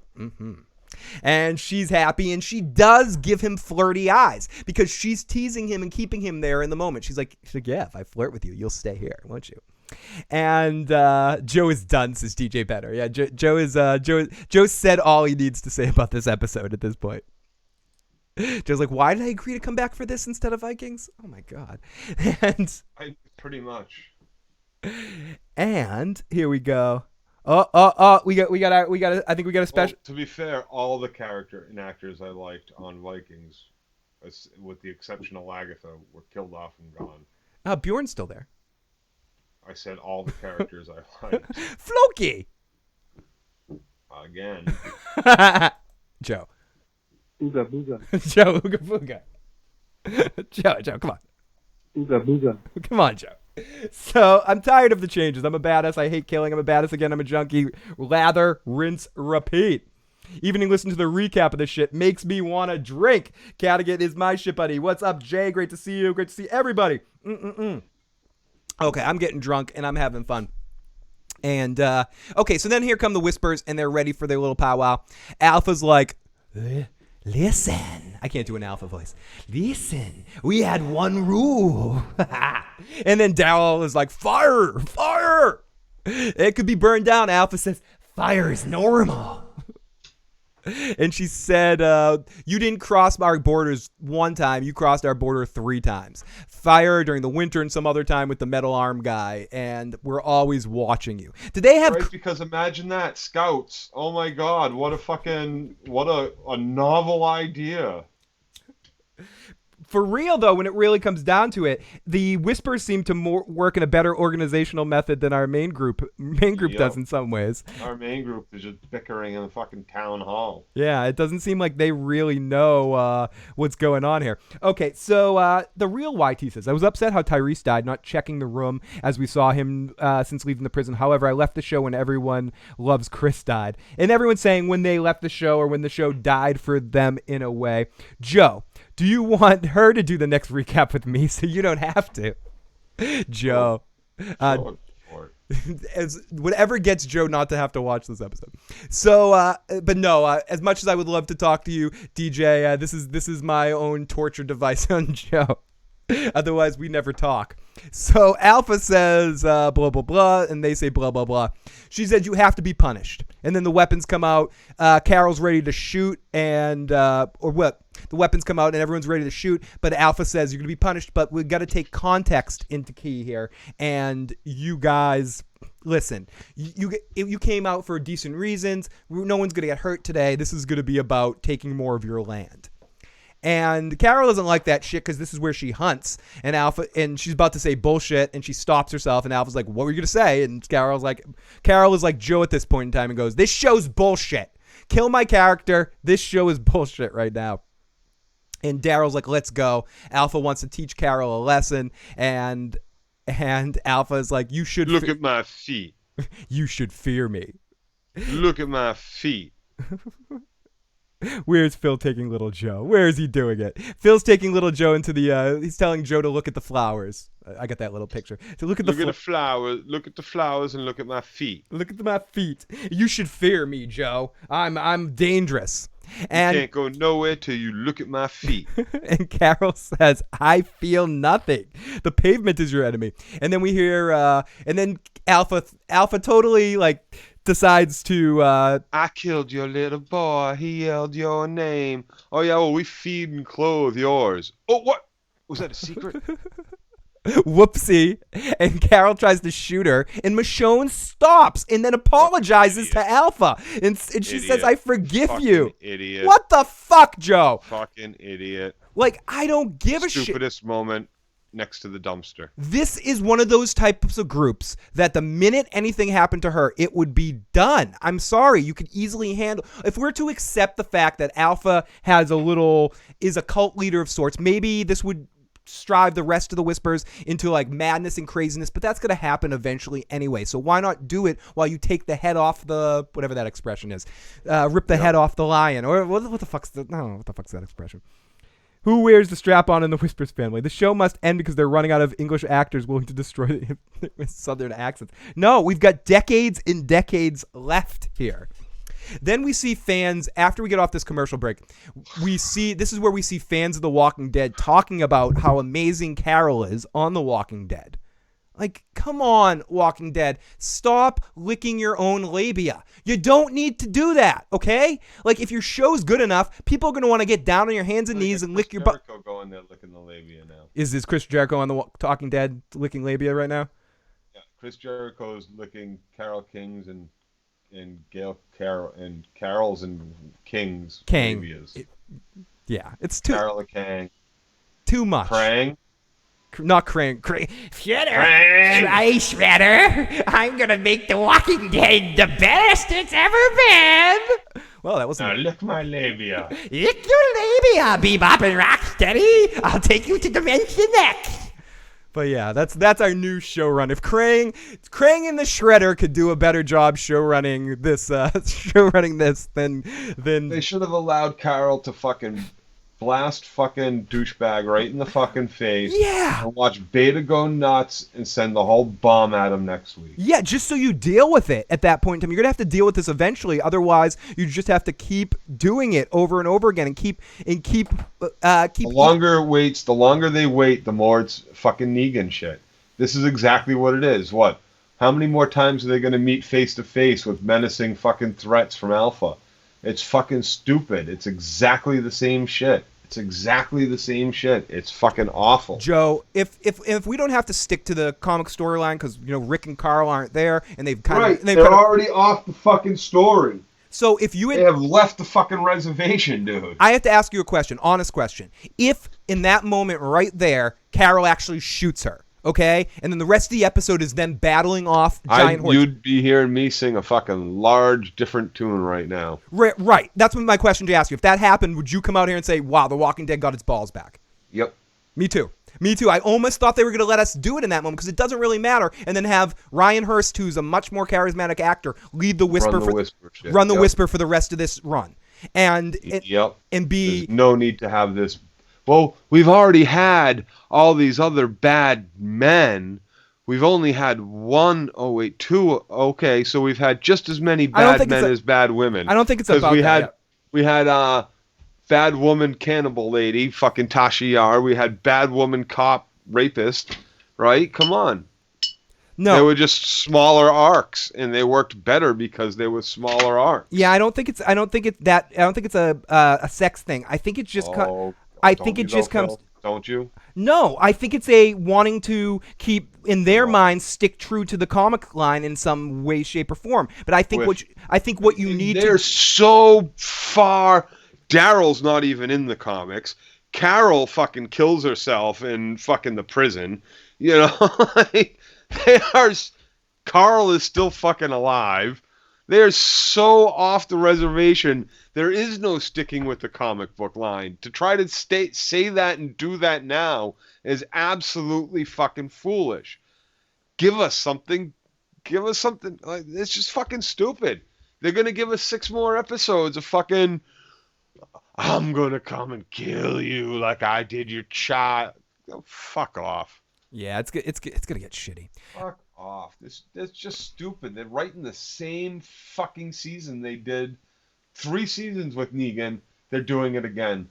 And she's happy, and she does give him flirty eyes because she's teasing him and keeping him there in the moment. She's like, yeah, if I flirt with you, you'll stay here, won't you? And Joe is done, says DJ Better. Yeah, Joe said all he needs to say about this episode at this point. Joe's like, why did I agree to come back for this instead of Vikings? Oh my god. And pretty much. And here we go. I think we got a special. Well, to be fair, all the character and actors I liked on Vikings, with the exception of Agatha, were killed off and gone. Bjorn's still there. I said all the characters I liked. Floki! Again. Joe. Ooga booga. Joe, ooga booga. Joe, come on. Ooga booga. Come on, Joe. So, I'm tired of the changes. I'm a badass. I hate killing. I'm a badass again. I'm a junkie. Lather, rinse, repeat. Even listening to the recap of this shit makes me want to drink. Cadigan is my shit buddy. What's up, Jay? Great to see you. Great to see everybody. Okay, I'm getting drunk and I'm having fun. And, okay, so then here come the whispers and they're ready for their little powwow. Alpha's like, listen. I can't do an Alpha voice. Listen, we had one rule. And then Daryl is like, fire. It could be burned down. Alpha says, fire is normal. And she said, you didn't cross our borders one time. You crossed our border 3 times. Fire during the winter and some other time with the metal arm guy. And we're always watching you. Did they have... Right, because imagine that. Scouts. Oh my God. What a novel idea. For real, though, when it really comes down to it, the Whispers seem to work in a better organizational method than our main group does in some ways. Our main group is just bickering in the fucking town hall. Yeah, it doesn't seem like they really know what's going on here. Okay, so the real YT says, I was upset how Tyrese died, not checking the room as we saw him since leaving the prison. However, I left the show when everyone loves Chris died. And everyone's saying when they left the show or when the show died for them in a way. Joe, do you want her to do the next recap with me so you don't have to? Joe. As whatever gets Joe not to have to watch this episode. So, but no, as much as I would love to talk to you, DJ, this is my own torture device on Joe. Otherwise, we never talk. So Alpha says blah, blah, blah, and they say blah, blah, blah. She said you have to be punished. And then the weapons come out. Carol's ready to shoot, and or what? The weapons come out, and everyone's ready to shoot. But Alpha says you're going to be punished, but we've got to take context into key here. And you guys... Listen, you came out for decent reasons. No one's going to get hurt today. This is going to be about taking more of your land. And Carol doesn't like that shit because this is where she hunts. And she's about to say bullshit, and she stops herself. And Alpha's like, "What were you gonna say?" And Carol is like Joe at this point in time and goes, "This show's bullshit. Kill my character. This show is bullshit right now." And Daryl's like, "Let's go." Alpha wants to teach Carol a lesson, and Alpha is like, "You should look at my feet. You should fear me. Look at my feet." Where's Phil taking little Joe? Where is he doing it? Phil's taking little Joe into the, he's telling Joe to look at the flowers. I got that little picture. So look at the flowers. Look at the flowers and look at my feet. Look at my feet. You should fear me, Joe. I'm dangerous. And you can't go nowhere till you look at my feet. And Carol says, I feel nothing. The pavement is your enemy. And then we hear, and then Alpha totally decides to I killed your little boy. He yelled your name. Oh yeah, well we feed and clothe yours. Oh, what? Was that a secret? Whoopsie. And Carol tries to shoot her, and Michonne stops and then apologizes to Alpha. And she says, I forgive you. Idiot. What the fuck, Joe? Fucking idiot. I don't give a shit. Stupidest moment. next to the dumpster. This is one of those types of groups that the minute anything happened to her, it would be done. I'm sorry. You could easily handle. If we're to accept the fact that Alpha is a cult leader of sorts, maybe this would strive the rest of the Whispers into like madness and craziness, but that's going to happen eventually anyway. So why not do it while you take the head off the, whatever that expression is, rip the head off the lion, or what the fuck's that expression? Who wears the strap on in the Whispers family? The show must end because they're running out of English actors willing to destroy the Southern accents. No, we've got decades and decades left here. Then we see fans, after we get off this commercial break, this is where we see fans of The Walking Dead talking about how amazing Carol is on The Walking Dead. Like, come on, Walking Dead. Stop licking your own labia. You don't need to do that, okay? Like, if your show's good enough, people are going to want to get down on your hands and knees and lick your butt. Jericho going there licking the labia now. Is this Chris Jericho on The Talking Dead licking labia right now? Yeah, Chris Jericho's licking Carol King's and Gail Carol and Carol's and King's labias. Yeah, it's too Carol Kang. Too much. Krang. Not Krang. Shredder. Try Shredder. I'm going to make The Walking Dead the best it's ever been. Well, that wasn't... Now lick my labia. Lick your labia, Bebop and Rocksteady. I'll take you to Dimension X. But yeah, that's our new showrun. If Krang and the Shredder could do a better job showrunning this than They should have allowed Carol to fucking blast fucking douchebag right in the fucking face. Yeah. And watch Beta go nuts and send the whole bomb at him next week. Yeah, just so you deal with it at that point in time. You're gonna have to deal with this eventually. Otherwise, you just have to keep doing it over and over again and keep. The longer they wait, the more it's fucking Negan shit. This is exactly what it is. What? How many more times are they gonna meet face to face with menacing fucking threats from Alpha? It's fucking stupid. It's exactly the same shit. It's fucking awful. Joe, if we don't have to stick to the comic storyline because Rick and Carl aren't there and they've they're already off the fucking story. So if you they have left the fucking reservation, dude. I have to ask you a question, honest question. If in that moment right there, Carol actually shoots her, okay, and then the rest of the episode is them battling off giant hordes. You'd be hearing me sing a fucking large, different tune right now. Right. That's my question to ask you. If that happened, would you come out here and say, wow, The Walking Dead got its balls back? Yep. Me too. I almost thought they were going to let us do it in that moment because it doesn't really matter. And then have Ryan Hurst, who's a much more charismatic actor, lead the Whisper run the Whisper for the rest of this run. And There's no need to have this. Well, we've already had all these other bad men. We've only had two. Okay, so we've had just as many bad men as bad women. I don't think it's about that. We had bad woman cannibal lady, fucking Tasha Yar. We had bad woman cop rapist, right? Come on. No, they were just smaller arcs, and they worked better because they were smaller arcs. Yeah, I don't think it's a sex thing. I think it's just. Comes. Don't you? No, I think it's a wanting to keep in their minds stick true to the comic line in some way, shape, or form. But I think what you need. They're so far. Daryl's not even in the comics. Carol fucking kills herself in fucking the prison. Carl is still fucking alive. They're so off the reservation. There is no sticking with the comic book line. To try to say that and do that now is absolutely fucking foolish. Give us something. Like, it's just fucking stupid. They're going to give us 6 more episodes of fucking, I'm going to come and kill you like I did your child. Oh, fuck off. Yeah, it's going to get shitty. Fuck off. That's just stupid. They're writing the same fucking season they did 3 seasons with Negan. They're doing it again.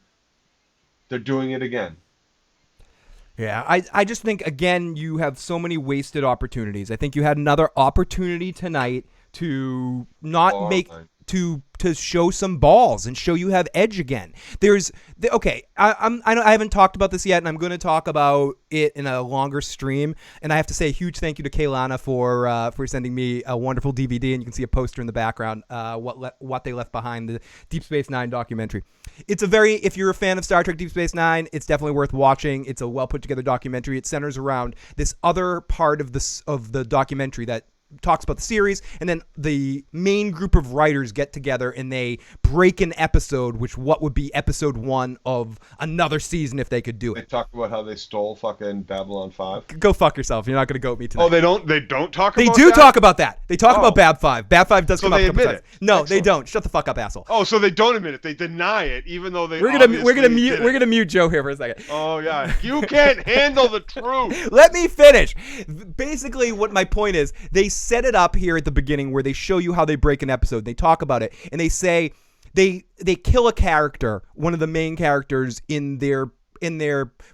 Yeah, I just think, again, you have so many wasted opportunities. I think you had another opportunity tonight to not to show some balls and show you have edge again. I haven't talked about this yet, and I'm going to talk about it in a longer stream. And I have to say a huge thank you to Kaylana for sending me a wonderful DVD, and you can see a poster in the background. What they left behind, the Deep Space Nine documentary. If you're a fan of Star Trek Deep Space Nine, it's definitely worth watching. It's a well put together documentary. It centers around this other part of the documentary that talks about the series, and then the main group of writers get together and they break an episode, what would be episode 1 of another season if they could do They it. talk about how they stole fucking Babylon 5. Go fuck yourself. You're not going to goat me tonight. Oh, they don't talk They about do that? talk about that. They talk about Bab 5. Bab 5 does So come up they a couple admit times. it. No, Excellent. they don't. Shut the fuck up, asshole. Oh, so they don't admit it. They deny it, even though they We're gonna mute Joe here for a second. Oh, yeah. You can't handle the truth. Let me finish. Basically, what my point is, they set it up here at the beginning where they show you how they break an episode. They talk about it, and they say they kill a character, one of the main characters in their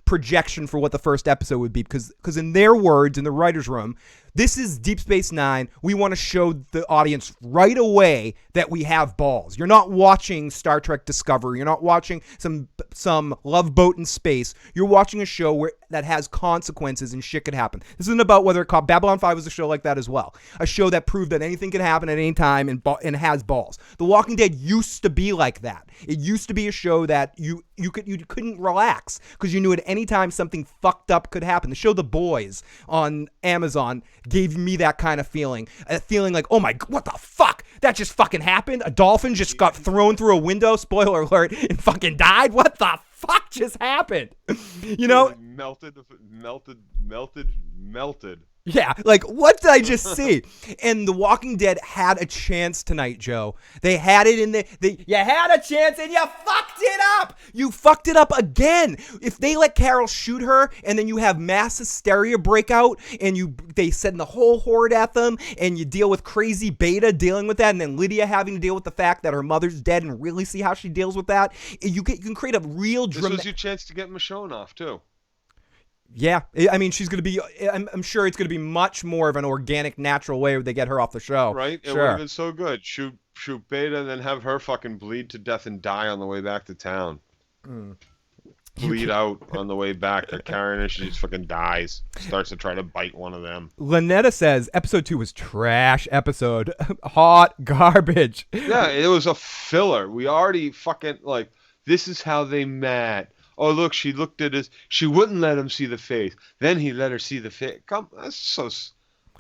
projection for what the first episode would be, because in their words, in the writer's room, this is Deep Space Nine. We want to show the audience right away that we have balls. You're not watching Star Trek Discovery. You're not watching some Love Boat in space. You're watching a show that has consequences and shit could happen. This isn't about whether Babylon 5 was a show like that as well. A show that proved that anything can happen at any time and has balls. The Walking Dead used to be like that. It used to be a show that you couldn't relax because you knew at any time something fucked up could happen. The show The Boys on Amazon gave me that kind of feeling. A feeling like, oh my, what the fuck? That just fucking happened? A dolphin just got thrown through a window, spoiler alert, and fucking died? What the fuck just happened? You know? Melted. Yeah, like, what did I just see? And The Walking Dead had a chance tonight, Joe. They had it in you had a chance and you fucked it up! You fucked it up again! If they let Carol shoot her and then you have mass hysteria break out and they send the whole horde at them and you deal with crazy Beta dealing with that and then Lydia having to deal with the fact that her mother's dead and really see how she deals with that, you can create a real This was your chance to get Michonne off, too. Yeah, I mean, she's going to be, I'm sure it's going to be much more of an organic, natural way where they get her off the show. Right? It would have been so good. Shoot Beta and then have her fucking bleed to death and die on the way back to town. Bleed out on the way back. They're carrying her. She just fucking dies. Starts to try to bite one of them. Lynetta says, episode 2 was trash episode. Hot garbage. Yeah, it was a filler. We already fucking, this is how they met. Oh, look, she looked at us. She wouldn't let him see the face. Then he let her see the face. That's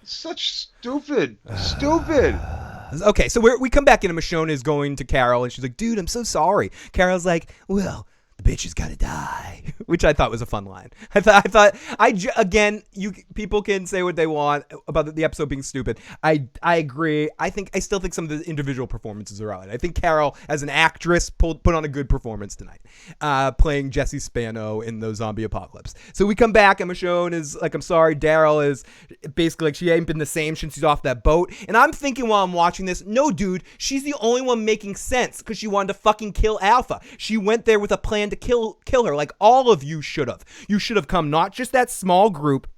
such stupid. Okay, so we come back in and Michonne is going to Carol and she's like, dude, I'm so sorry. Carol's like, well, the bitch has got to die, which I thought was a fun line. Again, people can say what they want about the episode being stupid. I agree. I still think some of the individual performances are out. I think Carol, as an actress, put on a good performance tonight, playing Jesse Spano in the zombie apocalypse. So we come back and Michonne is like, I'm sorry. Daryl is basically like, she ain't been the same since she's off that boat. And I'm thinking while I'm watching this, no, dude, she's the only one making sense because she wanted to fucking kill Alpha. She went there with a plan to kill her, like all of you should have. You should have come, not just that small group.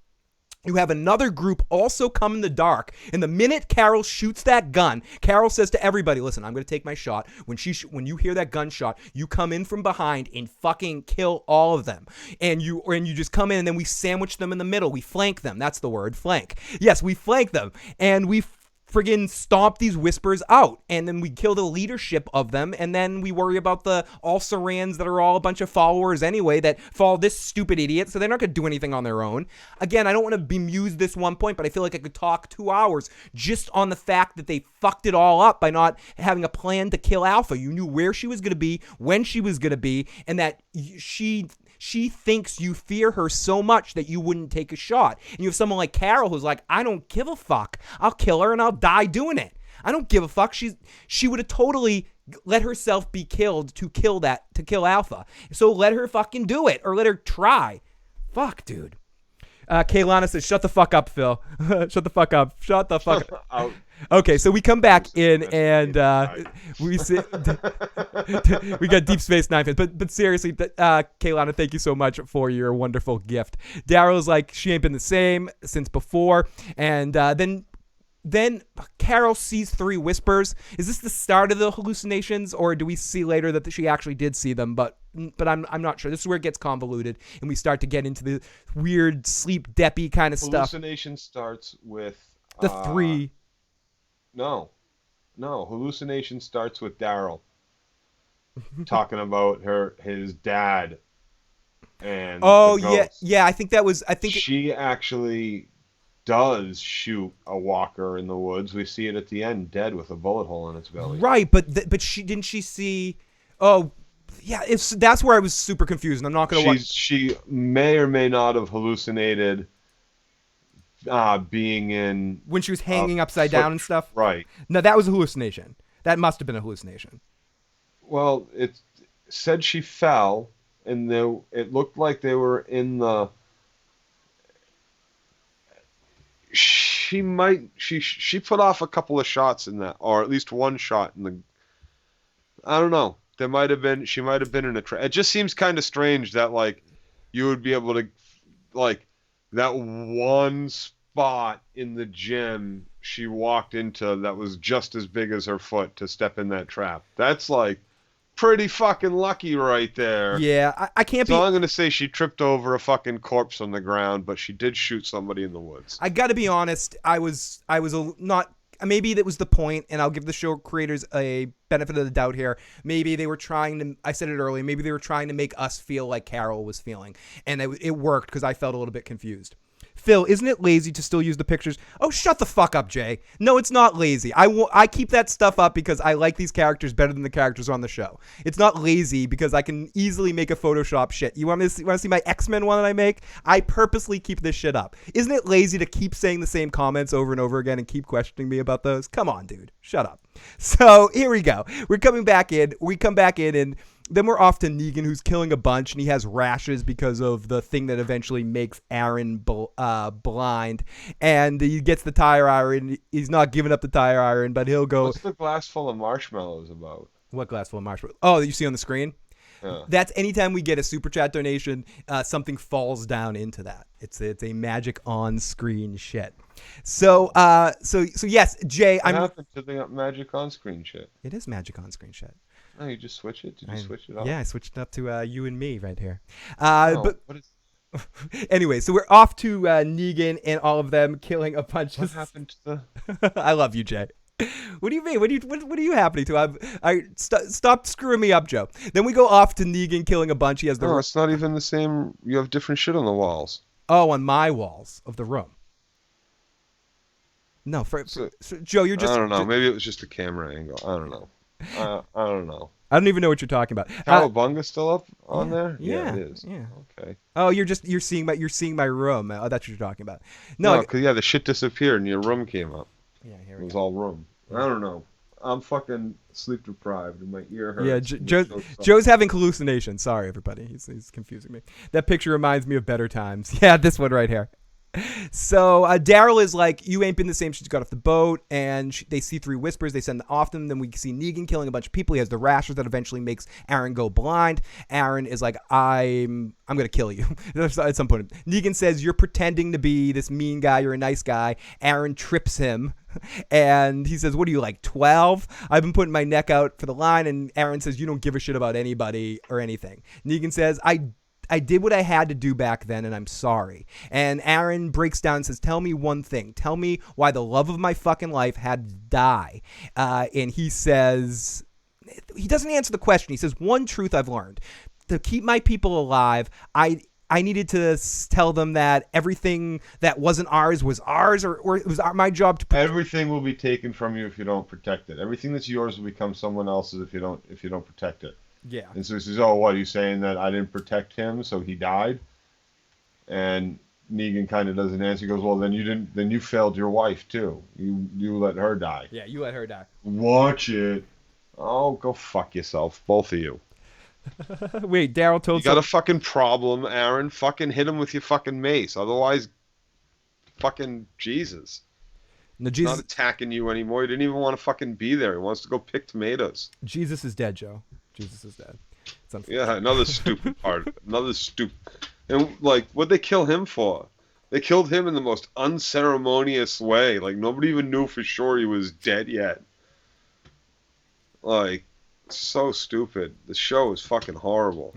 You have another group also come in the dark. And the minute Carol shoots that gun, Carol says to everybody, listen, I'm going to take my shot. When you hear that gunshot, you come in from behind and fucking kill all of them. And you just come in and then we sandwich them in the middle. We flank them. That's the word, flank. Yes, we flank them. And we friggin' stomp these whispers out, and then we kill the leadership of them, and then we worry about the all-Sarans that are all a bunch of followers anyway that follow this stupid idiot, so they're not gonna do anything on their own. Again, I don't want to bemuse this one point, but I feel like I could talk 2 hours just on the fact that they fucked it all up by not having a plan to kill Alpha. You knew where she was gonna be, when she was gonna be, and that she thinks you fear her so much that you wouldn't take a shot. And you have someone like Carol who's like, I don't give a fuck. I'll kill her and I'll die doing it. I don't give a fuck. She would have totally let herself be killed to kill Alpha. So let her fucking do it, or let her try. Fuck, dude. Kaylana says, shut the fuck up, Phil. Shut the fuck up. Shut the fuck up. Okay, so we come back in and we got Deep Space Nine fans. But seriously, Kaylana, thank you so much for your wonderful gift. Daryl's like, she ain't been the same since before. And then then Carol sees 3 whispers. Is this the start of the hallucinations, or do we see later that she actually did see them? But I'm not sure. This is where it gets convoluted, and we start to get into the weird sleep deppy kind of stuff. Hallucination starts with The 3. No, hallucination starts with Daryl talking about his dad and Oh the ghost. yeah. I think She actually does shoot a walker in the woods. We see it at the end, dead with a bullet hole in its belly. Right, but she didn't she see? Oh, yeah. That's where I was super confused. And I'm not gonna. She may or may not have hallucinated being in when she was hanging upside down and stuff. Right. No, that was a hallucination. That must have been a hallucination. Well, it said she fell, and it looked like they were in the. She put off a couple of shots in that, or at least one shot in the. I don't know. She might have been in a trap. It just seems kind of strange that like you would be able to like that one spot in the gym she walked into that was just as big as her foot to step in that trap. That's like pretty fucking lucky right there. Yeah, I can't be. So I'm gonna say she tripped over a fucking corpse on the ground, but she did shoot somebody in the woods. I gotta be honest. I was not. Maybe that was the point, and I'll give the show creators a benefit of the doubt here. Maybe they were trying to. I said it earlier. Maybe they were trying to make us feel like Carol was feeling, and it worked because I felt a little bit confused. Phil, isn't it lazy to still use the pictures? Oh, shut the fuck up, Jay. No, it's not lazy. I keep that stuff up because I like these characters better than the characters on the show. It's not lazy because I can easily make a Photoshop shit. You want to see my X-Men one that I make? I purposely keep this shit up. Isn't it lazy to keep saying the same comments over and over again and keep questioning me about those? Come on, dude. Shut up. So here we go. We're coming back in. We come back in and then we're off to Negan, who's killing a bunch, and he has rashes because of the thing that eventually makes Aaron blind. And he gets the tire iron. He's not giving up the tire iron, but he'll go. What's the glass full of marshmallows about? What glass full of marshmallows? Oh, that you see on the screen? Yeah. That's anytime we get a super chat donation, something falls down into that. It's a magic on-screen shit. So yes, Jay, What happened to the magic on-screen shit? It is magic on-screen shit. Oh, you just switch it? Did you switch it up? Yeah, I switched it up to you and me right here. What is... Anyway, so we're off to Negan and all of them killing a bunch What of... happened to the... I love you, Jay. What do you mean? What are you happening to? Stop screwing me up, Joe. Then we go off to Negan killing a bunch. He has the... No, it's not even the same. You have different shit on the walls. Oh, on my walls of the room. No, so, Joe, you're just... I don't know. Maybe it was just a camera angle. I don't know. I don't know. I don't even know what you're talking about. Cowabunga still up on there? Yeah, it is. Yeah. Okay. Oh, you're seeing my room. Oh, that's what you're talking about. No, because the shit disappeared and your room came up. Yeah, here It we was go. all room. I don't know. I'm fucking sleep deprived and my ear hurts. Yeah, Joe's having hallucinations. Sorry, everybody. He's confusing me. That picture reminds me of better times. Yeah, this one right here. So Daryl is like, you ain't been the same since you got off the boat, and they see 3 whispers. They send off them. Then we see Negan killing a bunch of people. He has the rashes that eventually makes Aaron go blind. Aaron is like, I'm gonna kill you at some point. Negan says, you're pretending to be this mean guy. You're a nice guy. Aaron trips him. And he says, what are you, like 12? I've been putting my neck out for the line. And Aaron says, you don't give a shit about anybody or anything. Negan says, I did what I had to do back then, and I'm sorry. And Aaron breaks down and says, tell me one thing. Tell me why the love of my fucking life had to die. And he says, he doesn't answer the question. He says, one truth I've learned. To keep my people alive, I needed to tell them that everything that wasn't ours was ours, or it was my job to protect. Everything will be taken from you if you don't protect it. Everything that's yours will become someone else's if you don't protect it. Yeah. And so he says, oh, what, are you saying that I didn't protect him, so he died? And Negan kind of doesn't answer. He goes, well, then you failed your wife, too. You let her die. Yeah, you let her die. Watch it. Oh, go fuck yourself, both of you. Wait, Daryl told you got a fucking problem, Aaron. Fucking hit him with your fucking mace. Otherwise, fucking Jesus. No, Jesus. Not attacking you anymore. He didn't even want to fucking be there. He wants to go pick tomatoes. Jesus is dead, Joe. Jesus is dead. Yeah, another stupid part. Another stupid. And like, what'd they kill him for? They killed him in the most unceremonious way. Like, nobody even knew for sure he was dead yet. Like, so stupid. The show is fucking horrible.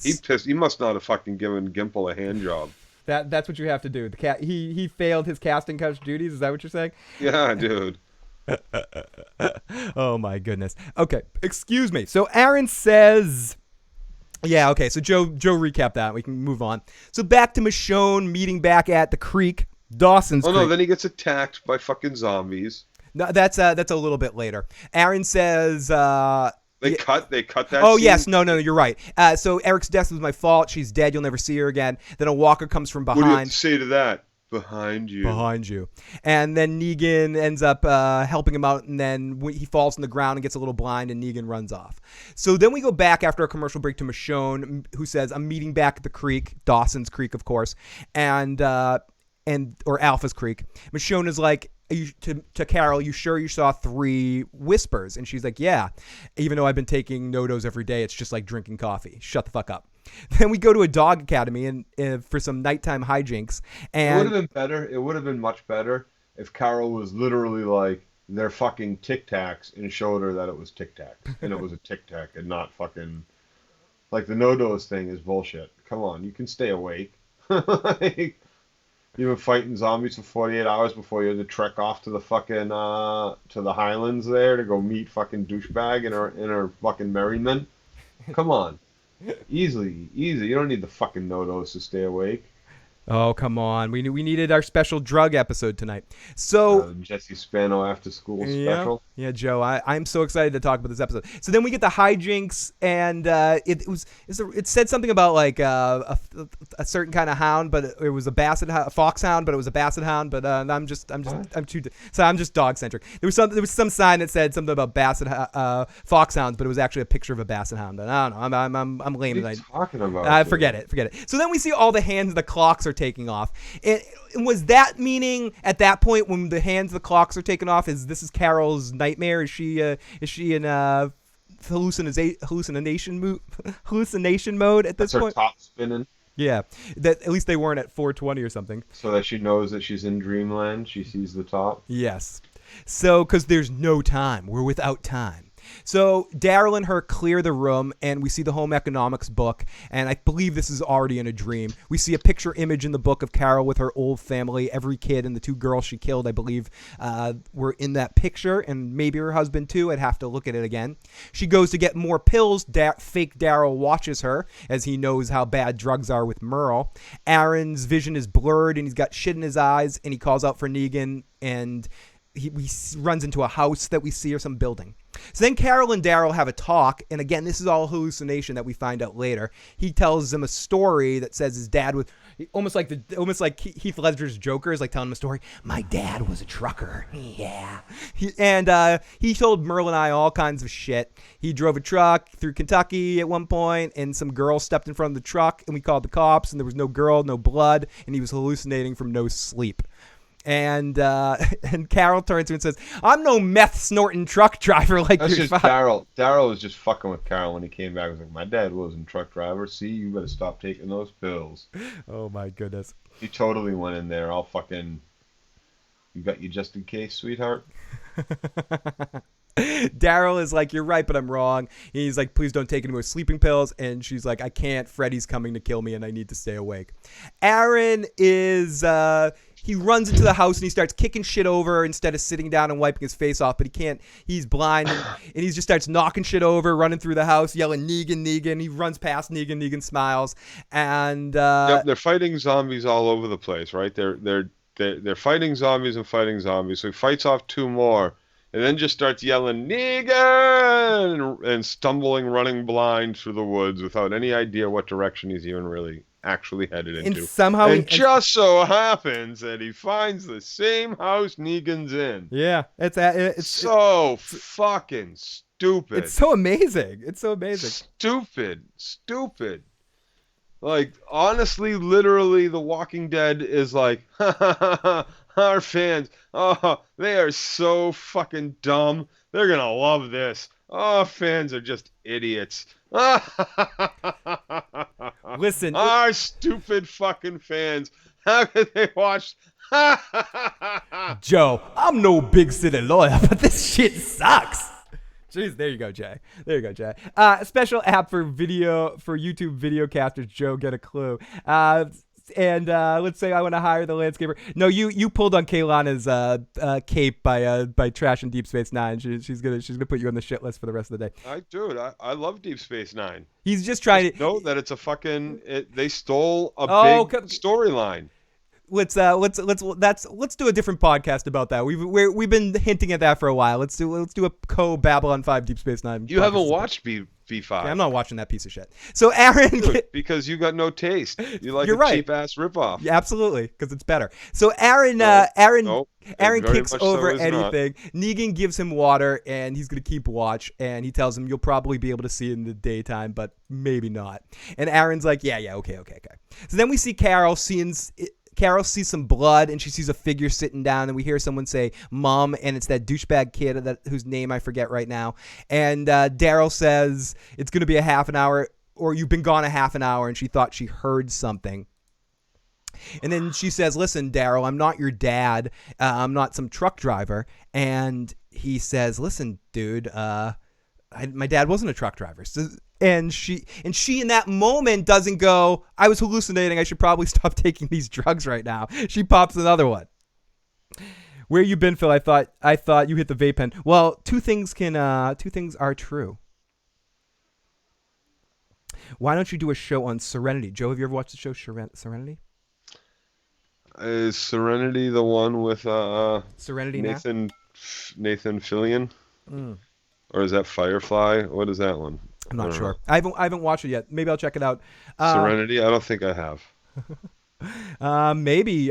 He must not have fucking given Gimple a hand job. That's what you have to do. The cat he failed his casting couch duties. Is that what you're saying? Yeah, dude. Oh my goodness. Okay, excuse me. So Aaron says, yeah, okay. So Joe recap that. We can move on. So back to Michonne meeting back at the creek, Dawson's Oh Creek. no, then he gets attacked by fucking zombies. No, that's a little bit later. Aaron says, They cut that. oh scene. yes, no, you're right. So Eric's death was my fault. She's dead. You'll never see her again. Then a walker comes from What do you have behind. to say to that? Behind you. And then Negan ends up helping him out, and then he falls on the ground and gets a little blind, and Negan runs off. So then we go back after a commercial break to Michonne, who says, I'm meeting back at the creek, Dawson's Creek, of course, or Alpha's Creek. Michonne is like, to Carol, you sure you saw 3 whispers? And she's like, yeah, even though I've been taking no-dos every day, it's just like drinking coffee. Shut the fuck up. Then we go to a dog academy and for some nighttime hijinks. And It would have been better. It would have been much better if Carol was literally like, they're fucking Tic Tacs, and showed her that it was Tic Tac, and it was a Tic Tac, and not fucking like the no-dos thing is bullshit. Come on, you can stay awake. Like, you've been fighting zombies for 48 hours before you had to trek off to the fucking to the Highlands there to go meet fucking douchebag in her fucking merriment. Come on. Easy. You don't need the fucking no-dos to stay awake. oh, come on. We needed our special drug episode tonight. So Jesse Spano after school special. Yeah, Joe, I'm so excited to talk about this episode. So then we get the hijinks, and it said something about like a certain kind of hound, but it was a foxhound, but it was a basset hound. But I'm just dog centric. There was some sign that said something about foxhounds, but it was actually a picture of a basset hound. And I don't know. I'm lame. What are you talking about? Forget it. So then we see all the hands of the clocks are taking off. And was that meaning at that point when the hands of the clocks are taken off? This is Carol's nightmare? Is she in hallucination mode at this That's her point? top spinning. Yeah, that at least they weren't at 420 or something. So that she knows that she's in dreamland. She sees the top. Yes. So because there's no time, we're without time. So Daryl and her clear the room, and we see the home economics book, and I believe this is already in a dream. We see a picture image in the book of Carol with her old family. Every kid and the 2 girls she killed, I believe, were in that picture, and maybe her husband too. I'd have to look at it again. She goes to get more pills. Fake Daryl watches her as he knows how bad drugs are with Merle. Aaron's vision is blurred, and he's got shit in his eyes, and he calls out for Negan, and he runs into a house that we see or some building. So then Carol and Daryl have a talk, and again, this is all hallucination that we find out later. He tells them a story that says his dad was almost like Heath Ledger's Joker is like telling him a story. My dad was a trucker. Yeah. He told Merle and I all kinds of shit. He drove a truck through Kentucky at one point, and some girl stepped in front of the truck, and we called the cops, and there was no girl, no blood, and he was hallucinating from no sleep. And Carol turns to him and says, I'm no meth snorting truck driver like That's your just father. Daryl. Daryl was just fucking with Carol when he came back. He was like, my dad wasn't a truck driver. See, you better stop taking those pills. Oh my goodness. He totally went in there all fucking, you got you just in case, sweetheart. Daryl is like, you're right, but I'm wrong. He's like, please don't take any more sleeping pills. And she's like, I can't. Freddy's coming to kill me and I need to stay awake. Aaron is, he runs into the house and he starts kicking shit over instead of sitting down and wiping his face off, but he can't. He's blind and he just starts knocking shit over, running through the house, yelling, Negan, Negan. He runs past Negan, Negan smiles. And Yep, they're fighting zombies all over the place, right? They're fighting zombies and fighting zombies. So he fights off 2 more. And then just starts yelling, Negan! And stumbling, running blind through the woods without any idea what direction he's even really actually headed into. And somehow and just so happens that he finds the same house Negan's in. Yeah, it's so fucking stupid. It's so amazing. It's so amazing. Stupid. Like, honestly, literally, The Walking Dead is like, our fans, oh, they are so fucking dumb. They're gonna love this. Oh, fans are just idiots. Listen, our stupid fucking fans How could they watch? Joe, I'm no big city lawyer, but this shit sucks. Jeez, there you go, Jay. There you go, Jay. Special app for YouTube video casters. Joe, get a clue. Let's say I want to hire the landscaper. No, you pulled on Kaylana's cape by trashing Deep Space Nine. She's gonna put you on the shit list for the rest of the day. I love Deep Space Nine. He's just trying to know that it's a fucking. They stole a big storyline. Let's do a different podcast about that. We've been hinting at that for a while. Let's do a Babylon 5 Deep Space Nine. You haven't watched B5. Yeah, I'm not watching that piece of shit. So Aaron, because you got no taste. You like cheap ass ripoff. Yeah, absolutely, because it's better. So Aaron kicks over anything. Negan gives him water, and he's gonna keep watch. And he tells him you'll probably be able to see it in the daytime, but maybe not. And Aaron's like, yeah, okay. So then we see Carol sees some blood, and she sees a figure sitting down, and we hear someone say "Mom," and it's that douchebag kid whose name I forget right now. And Daryl says it's going to be a half an hour, or you've been gone a half an hour, and she thought she heard something. And then she says, "Listen, Daryl, I'm not your dad. I'm not some truck driver." And he says, "Listen, dude, my dad wasn't a truck driver." And she in that moment doesn't go, "I was hallucinating. I should probably stop taking these drugs right now." She pops another one. "Where you been, Phil? I thought you hit the vape pen." Well, two things are true. Why don't you do a show on Serenity? Joe, have you ever watched the show Serenity? Is Serenity the one with Serenity Nathan Fillion? Or is that Firefly? What is that one? I'm not sure. I haven't watched it yet. Maybe I'll check it out. Serenity? I don't think I have. Maybe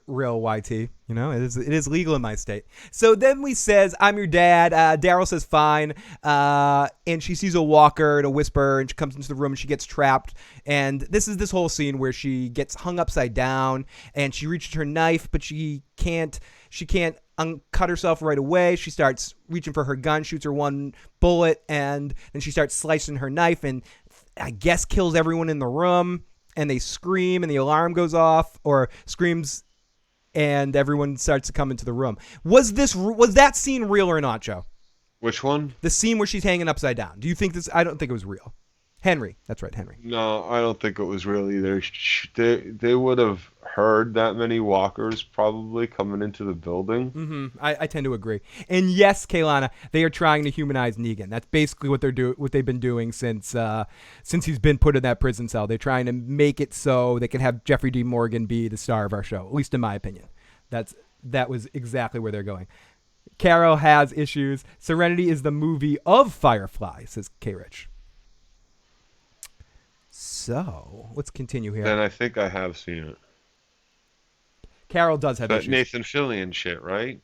real YT. You know, it is legal in my state. So then he says, "I'm your dad." Daryl says, "Fine." And she sees a walker and a whisper, and she comes into the room and she gets trapped. And this is this whole scene where she gets hung upside down and she reaches her knife, but she can't cut herself right away. She starts reaching for her gun, shoots her one bullet, and then she starts slicing her knife and I guess kills everyone in the room. And they scream and the alarm goes off, or screams, and everyone starts to come into the room. Was that scene real or not, Joe? Which one? The scene where she's hanging upside down. Do you think this? I don't think it was real. Henry. That's right, Henry. No, I don't think it was real either. They would have heard that many walkers probably coming into the building. Mm-hmm. I tend to agree. And yes, Kaylana, they are trying to humanize Negan. That's basically what they've been doing since he's been put in that prison cell. They're trying to make it so they can have Jeffrey D. Morgan be the star of our show, at least in my opinion. That was exactly where they're going. Carol has issues. Serenity is the movie of Firefly, says K-Rich. So let's continue here. Then I think I have seen it. Carol does have issues. Nathan Fillion shit, right?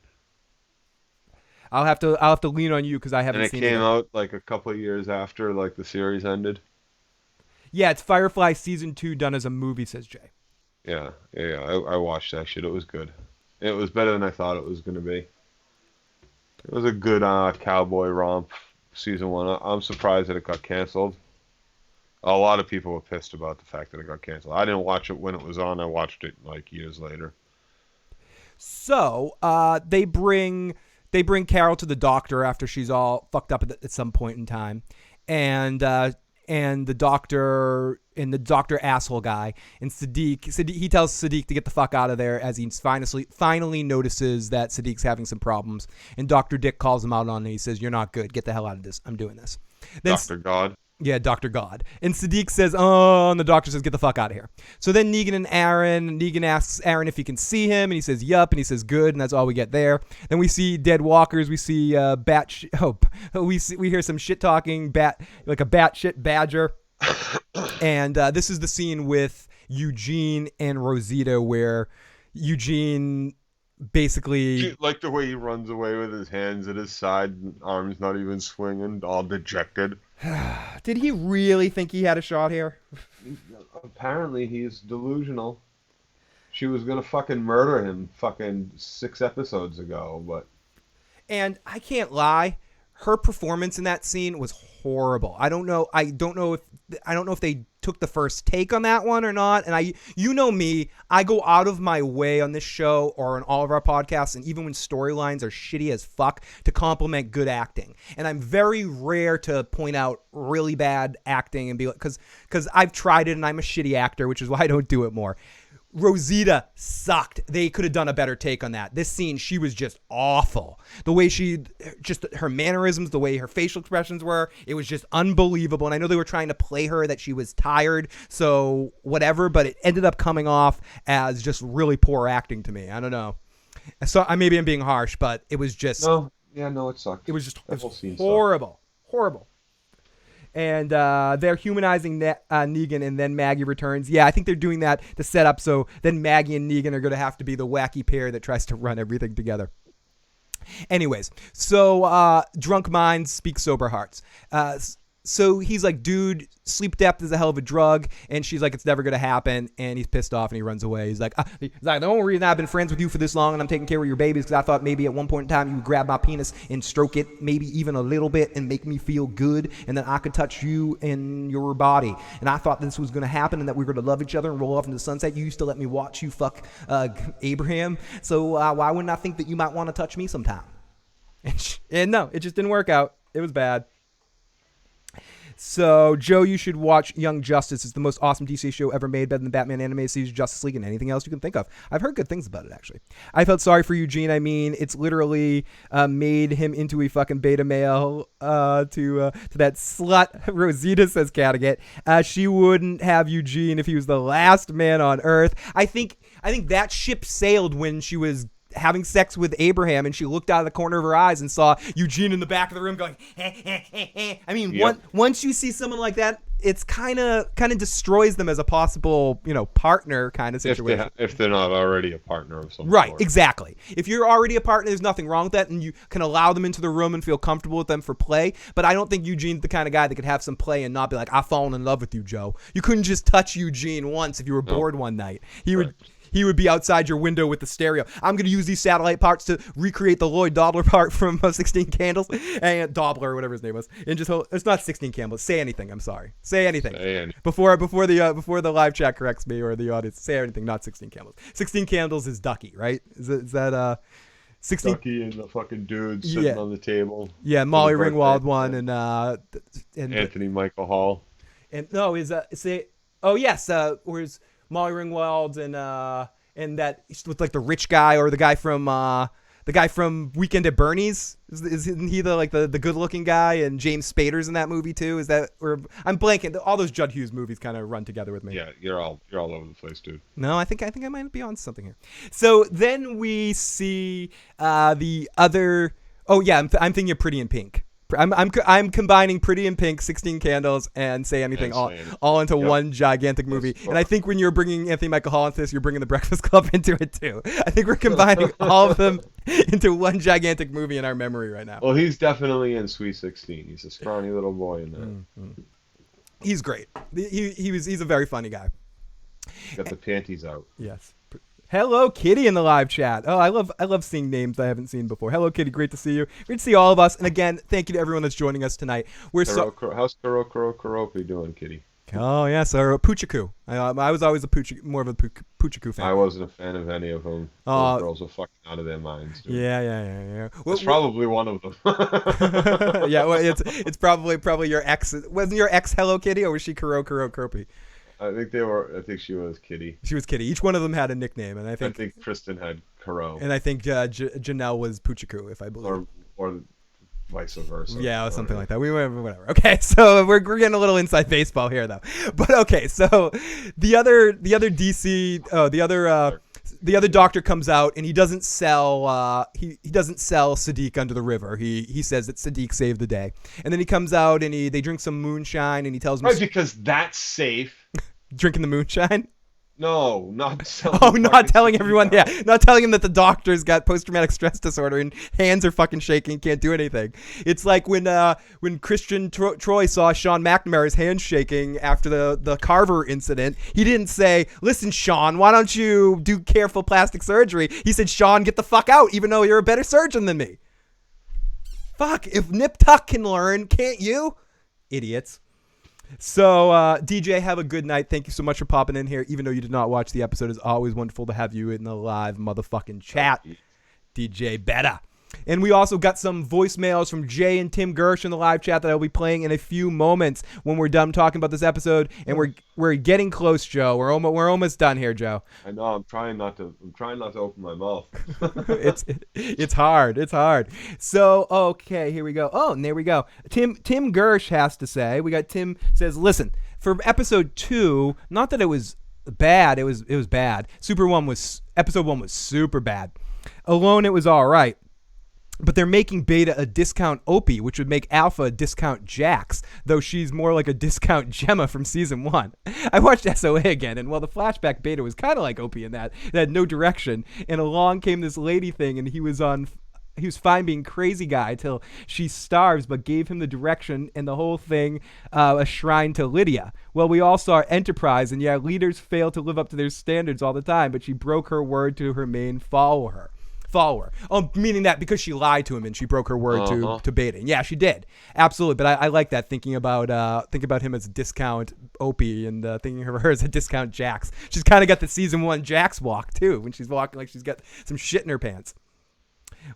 I'll have to lean on you because I haven't seen it. And it came out like a couple of years after like the series ended. Yeah, it's Firefly season 2 done as a movie, says Jay. Yeah. I watched that shit. It was good. It was better than I thought it was gonna be. It was a good cowboy romp season 1. I'm surprised that it got canceled. A lot of people were pissed about the fact that it got canceled. I didn't watch it when it was on. I watched it like years later. So they bring Carol to the doctor after she's all fucked up at some point in time, and the doctor asshole guy and Sadiq, he tells Sadiq to get the fuck out of there as he finally notices that Sadiq's having some problems, and Dr. Dick calls him out on it. He says, "You're not good. Get the hell out of this. I'm doing this." Then Dr. God. Yeah, Dr. God. And Sadiq says, "Oh," and the doctor says, "Get the fuck out of here." So then Negan asks Aaron if he can see him, and he says, "Yup," and he says, "Good," and that's all we get there. Then we see dead walkers. We see we hear some shit talking, like a bat shit badger. And this is the scene with Eugene and Rosita where Eugene basically... Like the way he runs away with his hands at his side, arms not even swinging, all dejected. Did he really think he had a shot here? Apparently he's delusional. She was gonna fucking murder him fucking 6 episodes ago, but... And I can't lie, her performance in that scene was horrible. I don't know if they took the first take on that one or not. And you know me, I go out of my way on this show or on all of our podcasts, and even when storylines are shitty as fuck, to compliment good acting. And I'm very rare to point out really bad acting and be like, because I've tried it and I'm a shitty actor, which is why I don't do it more. Rosita sucked. They could have done a better take on that. This scene, she was just awful. The way her mannerisms, the way her facial expressions were, it was just unbelievable. And I know they were trying to play her that she was tired, so whatever, but it ended up coming off as just really poor acting to me. I don't know. So maybe I'm being harsh, but it was just... No, it sucked. It was horrible. Horrible. And they're humanizing Negan, and then Maggie returns. Yeah, I think they're doing that to set up so then Maggie and Negan are going to have to be the wacky pair that tries to run everything together. Anyways, so drunk minds speak sober hearts. So he's like, dude, sleep depth is a hell of a drug. And she's like, it's never going to happen. And he's pissed off and he runs away. He's like, the only reason I've been friends with you for this long and I'm taking care of your babies because I thought maybe at one point in time you would grab my penis and stroke it maybe even a little bit and make me feel good. And then I could touch you in your body. And I thought this was going to happen and that we were going to love each other and roll off into the sunset. You used to let me watch you fuck Abraham. So why wouldn't I think that you might want to touch me sometime? And no, it just didn't work out. It was bad. So, Joe, you should watch Young Justice. It's the most awesome DC show ever made, better than the Batman animated series, Justice League, and anything else you can think of. I've heard good things about it, actually. I felt sorry for Eugene. I mean, it's literally made him into a fucking beta male to that slut. Rosita, says Cattigat. She wouldn't have Eugene if he was the last man on Earth. I think that ship sailed when she was having sex with Abraham and she looked out of the corner of her eyes and saw Eugene in the back of the room going, I mean, yep. Once you see someone like that, it's kind of destroys them as a possible, partner kind of situation. If they're not already a partner of some right, sort. Exactly. If you're already a partner, there's nothing wrong with that, and you can allow them into the room and feel comfortable with them for play. But I don't think Eugene's the kind of guy that could have some play and not be like, I've fallen in love with you, Joe. You couldn't just touch Eugene once if you were bored one night. He would be outside your window with the stereo. I'm going to use these satellite parts to recreate the Lloyd Dobler part from 16 Candles and Dobler or whatever his name was. And just it's not 16 Candles. Say anything. I'm sorry. Say anything. Before the live chat corrects me or the audience. Say anything. Not 16 Candles. 16 Candles is Ducky, right? Is that 16? Ducky and the fucking dude sitting on the table. Yeah, Molly Ringwald one and Anthony Michael Hall. And no, where's Molly Ringwald and that with like the rich guy or the guy from Weekend at Bernie's isn't he the good looking guy, and James Spader's in that movie too? Is that, or I'm blanking? All those Judd Hughes movies kind of run together with me. Yeah, you're all over the place, dude. No, I think I might be on something here. So then we see the other. Oh yeah, I'm thinking of Pretty in Pink. I'm combining Pretty in Pink, 16 Candles, and Say Anything all into one gigantic movie. And I think when you're bringing Anthony Michael Hall into this, you're bringing The Breakfast Club into it too. I think we're combining all of them into one gigantic movie in our memory right now. Well, he's definitely in Sweet 16. He's a scrawny little boy in that. Mm-hmm. He's great. He's a very funny guy. Got the panties out. Yes. Hello, Kitty, in the live chat. Oh, I love seeing names I haven't seen before. Hello, Kitty. Great to see you. Great to see all of us. And again, thank you to everyone that's joining us tonight. How's Kuropi doing, Kitty? Oh yeah, so Puchaku. I was always more of a Puchaku fan. I wasn't a fan of any of them. Those girls are fucking out of their minds, dude. Yeah. It's probably one of them. Yeah, well, it's probably your ex. Wasn't your ex Hello Kitty, or was she Kuropi? I think she was Kitty. She was Kitty. Each one of them had a nickname, and I think Kristen had Kuro. And I think Janelle was Puchaku, if I believe. Or vice versa. Yeah, or something like that. Whatever. Okay, so we're getting a little inside baseball here, though. But okay, so the other DC, the other doctor comes out and he doesn't sell he doesn't sell Sadiq under the river. He says that Sadiq saved the day, and then he comes out and they drink some moonshine and he tells me right, because that's safe. Drinking the moonshine. No, not selling. Oh, not telling everyone. Yeah, not telling him that the doctor's got post-traumatic stress disorder and hands are fucking shaking, can't do anything. It's like when Christian Troy saw Sean McNamara's hands shaking after the Carver incident. He didn't say, "Listen, Sean, why don't you do careful plastic surgery?" He said, "Sean, get the fuck out, even though you're a better surgeon than me." Fuck, if Nip Tuck can learn, can't you? Idiots. So, DJ, have a good night. Thank you so much for popping in here. Even though you did not watch the episode, it's always wonderful to have you in the live motherfucking chat. DJ Betta. And we also got some voicemails from Jay and Tim Gersh in the live chat that I'll be playing in a few moments when we're done talking about this episode. And we're getting close, Joe. We're almost done here, Joe. I know. I'm trying not to open my mouth. It's hard. It's hard. So okay, here we go. Oh, and there we go. Tim Gersh has to say. We got Tim says, listen, for episode 2, not that it was bad. It was bad. Episode 1 was super bad. Alone, it was all right. But they're making Beta a discount Opie, which would make Alpha a discount Jax, though she's more like a discount Gemma from season 1. I watched SOA again, and while the flashback Beta was kind of like Opie in that, it had no direction, and along came this lady thing, and he was fine being crazy guy till she starves, but gave him the direction, and the whole thing a shrine to Lydia. Well, we all saw Enterprise, and yeah, leaders fail to live up to their standards all the time, but she broke her word to her main follower. Oh, meaning that because she lied to him and she broke her word to Beta. And yeah, she did. Absolutely. But I like that, thinking about him as a discount Opie and thinking of her as a discount Jax. She's kind of got the season 1 Jax walk too, when she's walking like she's got some shit in her pants.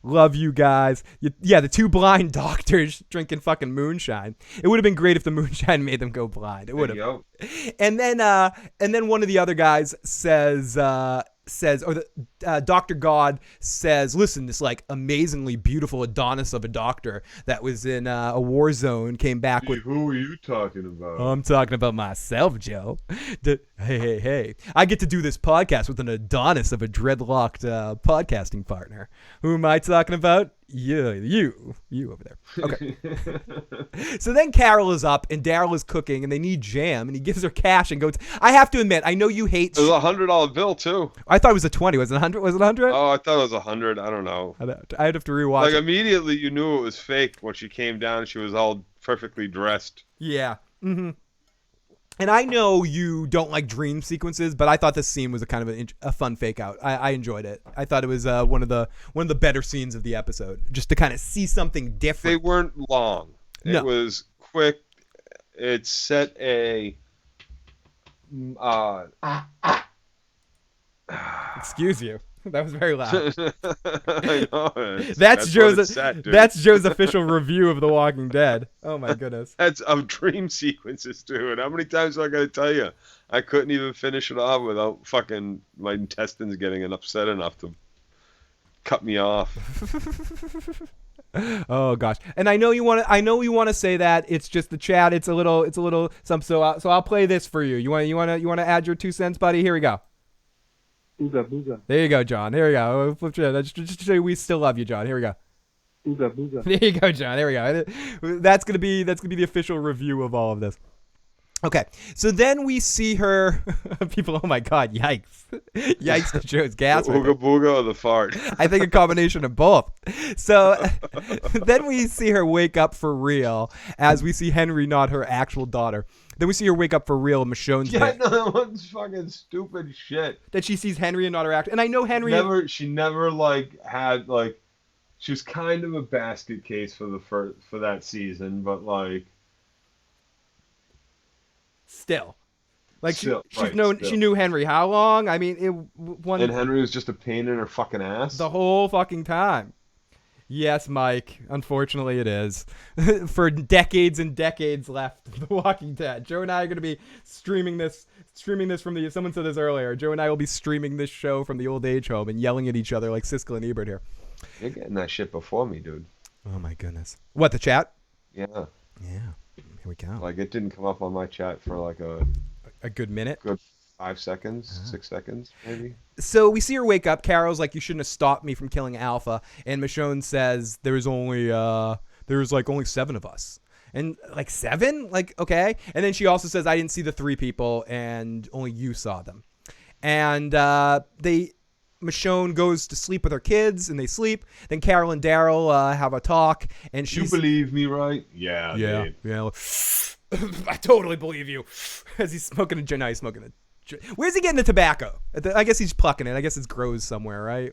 Love you guys. Yeah, the 2 blind doctors drinking fucking moonshine. It would have been great if the moonshine made them go blind. It would have. And then one of the other guys says, Dr. God says, listen, this like amazingly beautiful Adonis of a doctor that was in a war zone came back with. Who are you talking about? I'm talking about myself, Joe. Hey. I get to do this podcast with an Adonis of a dreadlocked podcasting partner. Who am I talking about? You over there. Okay. So then Carol is up and Daryl is cooking and they need jam and he gives her cash and goes, I have to admit, I know you hate. It was $100 bill too. I thought it was a 20. Was it 100? Was it 100? Oh, I thought it was 100. I don't know. I'd have to rewatch. Like immediately you knew it was fake when she came down. She was all perfectly dressed. Yeah. Mm-hmm. And I know you don't like dream sequences, but I thought this scene was a kind of a fun fake out. I enjoyed it. I thought it was one of the better scenes of the episode, just to kind of see something different. They weren't long. No. It was quick. It set a. Excuse you. That was very loud. I know. That's Joe's official review of The Walking Dead. Oh my goodness. That's of dream sequences too. And how many times do I gotta tell you? I couldn't even finish it off without fucking my intestines getting upset enough to cut me off. Oh gosh. And I know you want to say that. It's just the chat. It's a little some. So I'll play this for you. You want to add your 2 cents, buddy? Here we go. Ooga booga. There you go, John. Here we go. Flip chat. Just to show you we still love you, John. Here we go. Ooga booga. There you go, John. There we go. That's gonna be the official review of all of this. Okay, so then we see her. People, oh my god, yikes, yikes! To Joe's gas. Ooga booga or the fart? I think a combination of both. So then we see her wake up for real, as we see Henry, not her actual daughter. Then we see her wake up for real. Michonne's yeah, no, that one's fucking stupid shit. That she sees Henry and not her actual. And I know Henry. She never had she was kind of a basket case for that season, but like. Still, like she knew Henry how long? I mean, and Henry was just a pain in her fucking ass the whole fucking time. Yes, Mike. Unfortunately, it is. For decades and decades left of The Walking Dead. Joe and I are going to be streaming this from the. Someone said this earlier. Joe and I will be streaming this show from the old age home and yelling at each other like Siskel and Ebert here. You're getting that shit before me, dude. Oh my goodness. What, the chat? Yeah. Yeah. Here we go. Like, it didn't come up on my chat for like a good minute? Good 5 seconds, 6 seconds, maybe. So we see her wake up. Carol's like, you shouldn't have stopped me from killing Alpha. And Michonne says, there was only 7 of us. And like 7? Like, okay. And then she also says, I didn't see the 3 people and only you saw them. And Michonne goes to sleep with her kids, and they sleep. Then Carol and Daryl have a talk, and she's... You believe me, right? Yeah. Yeah. I totally believe you. As he's smoking a... No, he's smoking a... Where's he getting the tobacco? I guess he's plucking it. I guess it grows somewhere, right?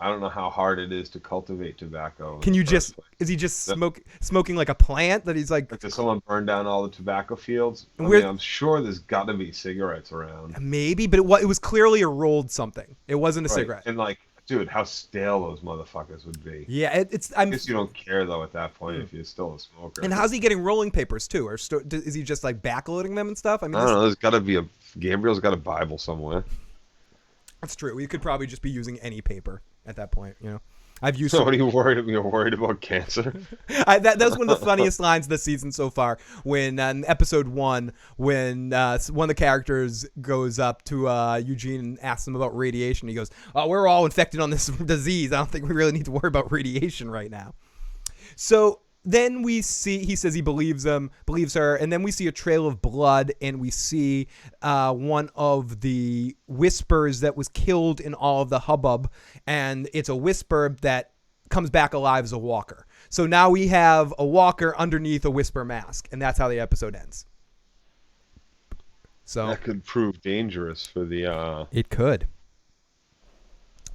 I don't know how hard it is to cultivate tobacco. Can you just? Is he just smoking like a plant that he's like? Like, did someone burn down all the tobacco fields? I'm sure there's got to be cigarettes around. Maybe, but it was clearly a rolled something. It wasn't a cigarette. And like, dude, how stale those motherfuckers would be. Yeah, I guess you don't care though at that point if you're still a smoker. And how's he getting rolling papers too? Or is he just like backloading them and stuff? I don't know. There's got to be Gabriel's got a Bible somewhere. That's true. We could probably just be using any paper at that point, you know. I've used. So what are you worried about? You're worried about cancer? That was one of the funniest lines of the season so far. When in episode 1, when one of the characters goes up to Eugene and asks him about radiation, he goes, "Oh, we're all infected on this disease. I don't think we really need to worry about radiation right now." So then he says he believes her, and then we see a trail of blood, and we see one of the whispers that was killed in all of the hubbub, and it's a whisper that comes back alive as a walker. So now we have a walker underneath a whisper mask, and that's how the episode ends. So that could prove dangerous for the. It could.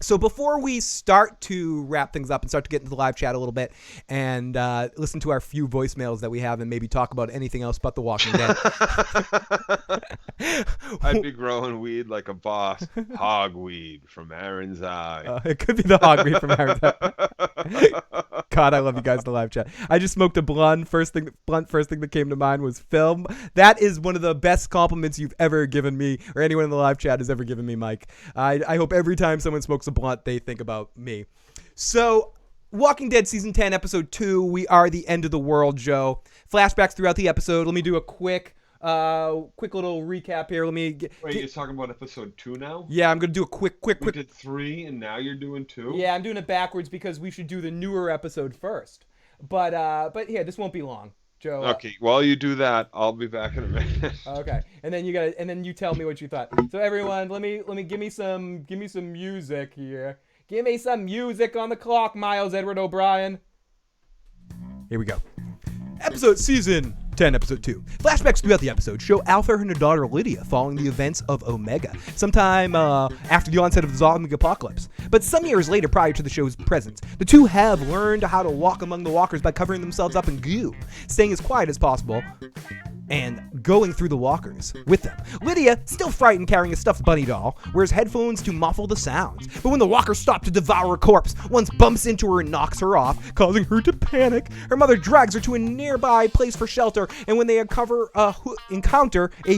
So before we start to wrap things up and start to get into the live chat a little bit and listen to our few voicemails that we have and maybe talk about anything else but The Walking Dead. I'd be growing weed like a boss. Hogweed from Aaron's eye. It could be the hogweed from Aaron's eye. God, I love you guys in the live chat. I just smoked a blunt. First thing that came to mind was film. That is one of the best compliments you've ever given me, or anyone in the live chat has ever given me, Mike. I hope every time someone smokes a blunt, they think about me. So, Walking Dead Season 10, Episode 2, we are the end of the world, Joe. Flashbacks throughout the episode. Let me do a quick little recap here. Wait, you're talking about Episode 2 now? Yeah, I'm going to do a quick. We did 3, and now you're doing 2? Yeah, I'm doing it backwards because we should do the newer episode first. But yeah, this won't be long, Joe. Okay, while you do that, I'll be back in a minute. Okay, and then you tell me what you thought. So everyone, let me give me some music here. Give me some music on the clock, Miles Edward O'Brien. Here we go. Season 10, Episode 2. Flashbacks throughout the episode show Alpha and her daughter Lydia following the events of Omega, sometime after the onset of the zombie apocalypse. But some years later, prior to the show's presence, the two have learned how to walk among the walkers by covering themselves up in goo, staying as quiet as possible, and going through the walkers with them. Lydia, still frightened, carrying a stuffed bunny doll, wears headphones to muffle the sounds. But when the walkers stop to devour a corpse, one bumps into her and knocks her off, causing her to panic. Her mother drags her to a nearby place for shelter, and when they encounter a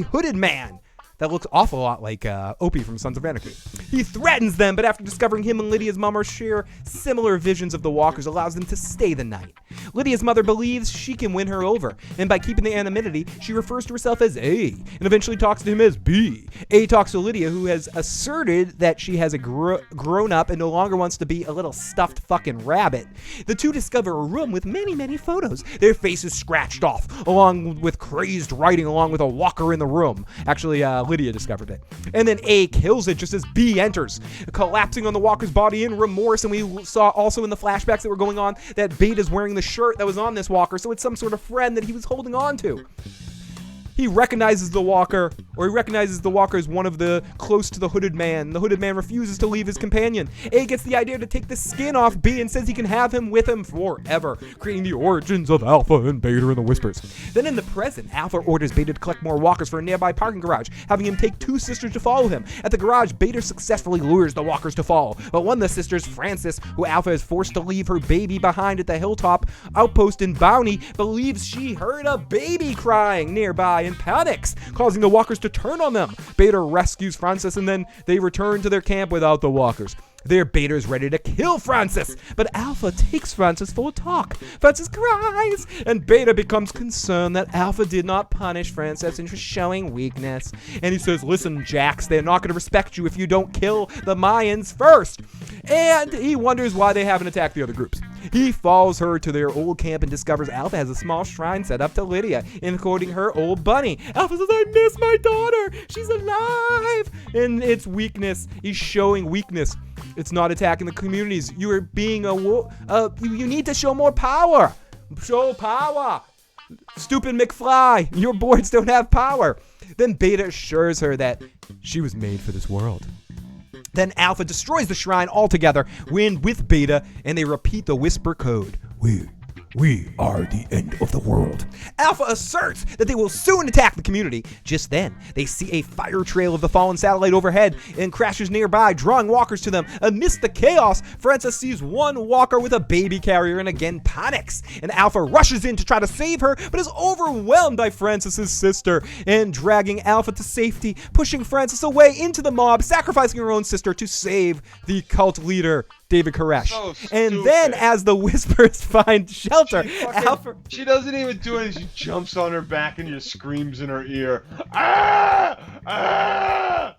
hooded man that looks awful lot like Opie from Sons of Anarchy. He threatens them, but after discovering him and Lydia's mom share similar visions of the walkers, allows them to stay the night. Lydia's mother believes she can win her over, and by keeping the anonymity, she refers to herself as A, and eventually talks to him as B. A talks to Lydia, who has asserted that she has grown up and no longer wants to be a little stuffed fucking rabbit. The two discover a room with many, many photos, their faces scratched off, along with crazed writing, along with a walker in the room. Actually, Lydia discovered it. And then A kills it just as B enters, collapsing on the walker's body in remorse. And we saw also in the flashbacks that were going on that Beta's wearing the shirt that was on this walker, so it's some sort of friend that he was holding on to. He recognizes the walker as one of the close to the hooded man. The hooded man refuses to leave his companion. A gets the idea to take the skin off B and says he can have him with him forever, creating the origins of Alpha and Beta in the Whispers. Then in the present, Alpha orders Beta to collect more walkers for a nearby parking garage, having him take 2 sisters to follow him. At the garage, Beta successfully lures the walkers to follow, but one of the sisters, Frances, who Alpha is forced to leave her baby behind at the hilltop outpost in Bounty, believes she heard a baby crying nearby and panics, causing the walkers to turn on them. Beta rescues Frances, and then they return to their camp without the walkers. There, Beta is ready to kill Frances, but Alpha takes Frances for a talk. Frances cries, and Beta becomes concerned that Alpha did not punish Frances and for showing weakness. And he says, "Listen, Jax, they're not going to respect you if you don't kill the Mayans first." And he wonders why they haven't attacked the other groups. He follows her to their old camp and discovers Alpha has a small shrine set up to Lydia, including her old bunny. Alpha says, "I miss my daughter. She's alive." And it's weakness. He's showing weakness. It's not attacking the communities. You are being you need to show more power. Show power. Stupid McFly. Your boards don't have power. Then Beta assures her that she was made for this world. Then Alpha destroys the shrine altogether, with Beta, and they repeat the whisper code. We are the end of the world. Alpha asserts that they will soon attack the community. Just then, they see a fire trail of the fallen satellite overhead and crashes nearby, drawing walkers to them. Amidst the chaos, Frances sees one walker with a baby carrier and again panics. And Alpha rushes in to try to save her, but is overwhelmed by Frances's sister and dragging Alpha to safety, pushing Frances away into the mob, sacrificing her own sister to save the cult leader, David Koresh. So and then, as the Whispers find shelter, Alpha... She doesn't even do anything. She jumps on her back and just screams in her ear. Ah! Ah!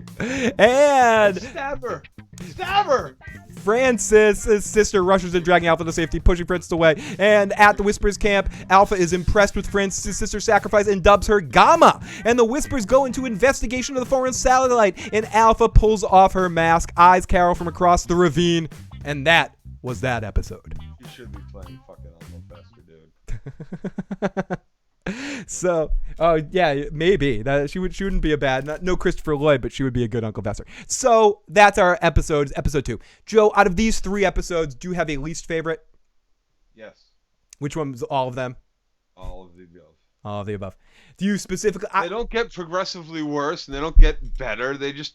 And... Stab her! Stab her! Francis' sister rushes in, dragging Alpha to safety, pushing Francis away. And at the Whispers camp, Alpha is impressed with Francis' sister's sacrifice and dubs her Gamma. And the Whispers go into investigation of the foreign satellite, and Alpha pulls off her mask, eyes Carol from across the ravine. And that was that episode. You should be playing fucking Uncle Fester, dude. So, yeah, maybe that she wouldn't be a bad, no Christopher Lloyd, but she would be a good Uncle Fester. So that's our episode 2. Joe, out of these 3 episodes, do you have a least favorite? Yes. Which one was all of them? All of the above. All of the above. Do you specifically? They don't get progressively worse, and they don't get better. They just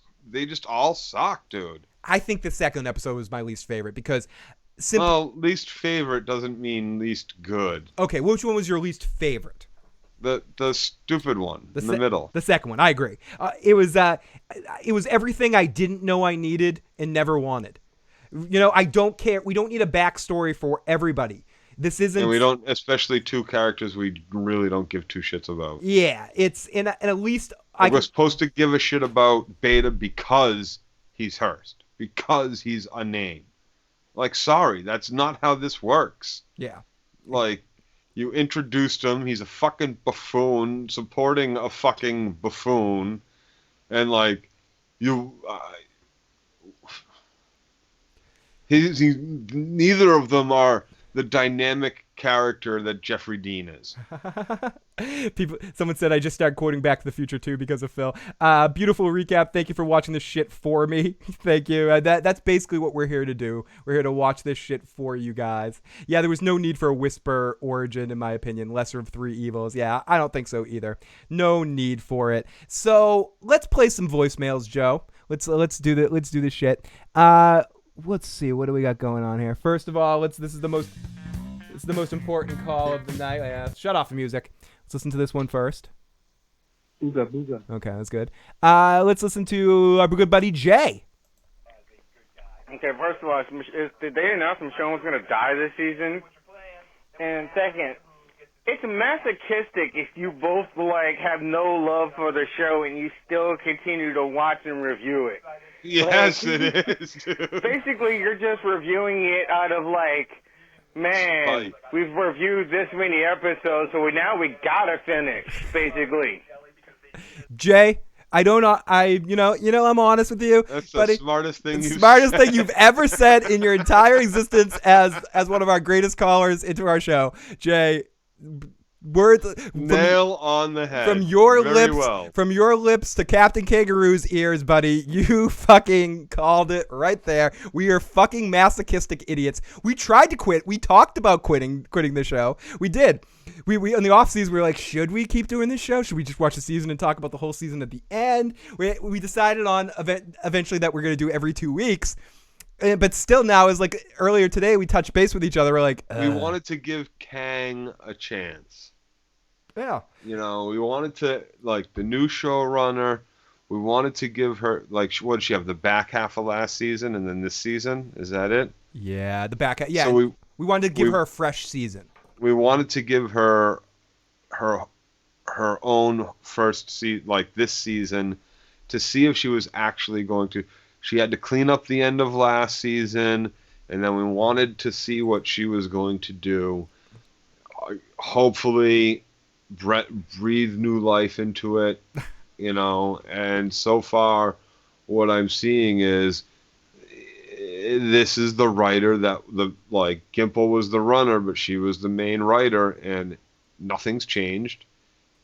all suck, dude. I think the second episode was my least favorite because well, least favorite doesn't mean least good. Okay, which one was your least favorite? The stupid one in the middle. The second one, I agree. It was everything I didn't know I needed and never wanted. You know, I don't care. We don't need a backstory for everybody. This isn't. And we don't, especially 2 characters we really don't give 2 shits about. Yeah, it's and at least we're supposed to give a shit about Beta because he's hers. Because he's a name. Like, sorry, that's not how this works. Yeah. Like, you introduced him, he's a fucking buffoon, supporting a fucking buffoon, and, like, neither of them are the dynamic character that Jeffrey Dean is. Someone said I just started quoting Back to the Future too because of Phil. Beautiful recap. Thank you for watching this shit for me. Thank you. That's basically what we're here to do. We're here to watch this shit for you guys. Yeah, there was no need for a Whisper origin, in my opinion. Lesser of 3 evils. Yeah, I don't think so either. No need for it. So let's play some voicemails, Joe. Let's do that. Let's do this shit. Let's see. What do we got going on here? First of all, this is the most important call of the night. Shut off the music. Let's listen to this one first. Ooga booga. Okay, that's good. Let's listen to our good buddy Jay. Okay, first of all, did they announce Michonne was going to die this season? And second, it's masochistic if you both have no love for the show and you still continue to watch and review it. Yes, it is, dude. Basically, you're just reviewing it out of man, Spite. We've reviewed this many episodes, so now we gotta finish, basically. Jay, I don't know. I'm honest with you. That's buddy. the smartest thing you've ever said in your entire existence as one of our greatest callers into our show. Jay, words nail on the head. From your Very lips well. From your lips to Captain Kangaroo's ears, buddy. You fucking called it right there. We are fucking masochistic idiots. We tried to quit. We talked about quitting the show. We did. We in the off season we were like, should we keep doing this show? Should we just watch the season and talk about the whole season at the end? We decided on eventually that we're going to do every 2 weeks. But still now is earlier today we touched base with each other. We're like, we wanted to give Kang a chance. Yeah. You know, we wanted to, the new showrunner, we wanted to give her, what did she have, the back half of last season and then this season? Is that it? Yeah, the back half. Yeah, so we wanted to give her a fresh season. We wanted to give her her own first this season to see if she was actually going to. She had to clean up the end of last season, and then we wanted to see what she was going to do. Hopefully breathe new life into it, and so far what I'm seeing is this is the writer that Gimple was the runner, but she was the main writer, and nothing's changed.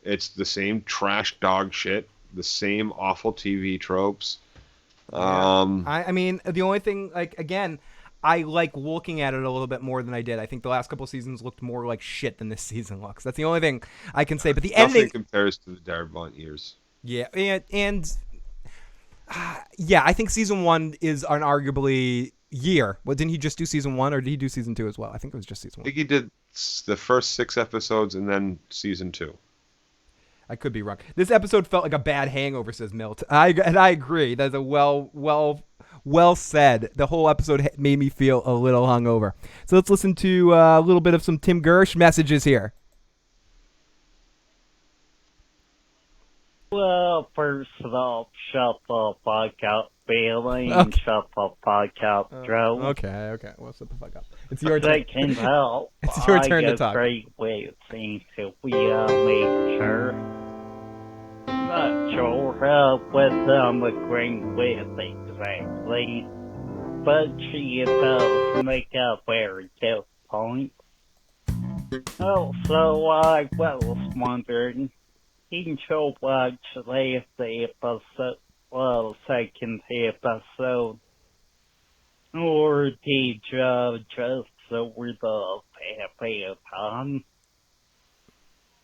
It's the same trash dog shit, the same awful TV tropes. I mean, the only thing, like, again, I like looking at it a little bit more than I did. I think the last couple of seasons looked more like shit than this season looks. That's the only thing I can say. But the Nothing editing compares to the Darabont years. Yeah, and yeah, I think season 1 is an arguably year. Well, didn't he just do season 1, or did he do season 2 as well? I think it was just season I 1. think he did the first 6 episodes and then season 2. I could be wrong. This episode felt like a bad hangover, says Milt. I agree. That's a well said. The whole episode made me feel a little hungover. So let's listen to a little bit of some Tim Gersh messages here. Well, first of all, shut the fuck up, Bailey, Okay. and shut the fuck up, Joe. Okay. Well, shut the fuck up. It's your turn. Second help, It's your turn to I talk. go great with things if we make sure. Not sure what I'm agreeing with exactly, but she does make a very good point. Also, I was wondering, didn't you watch the episode, second episode, or did you just over the marathon?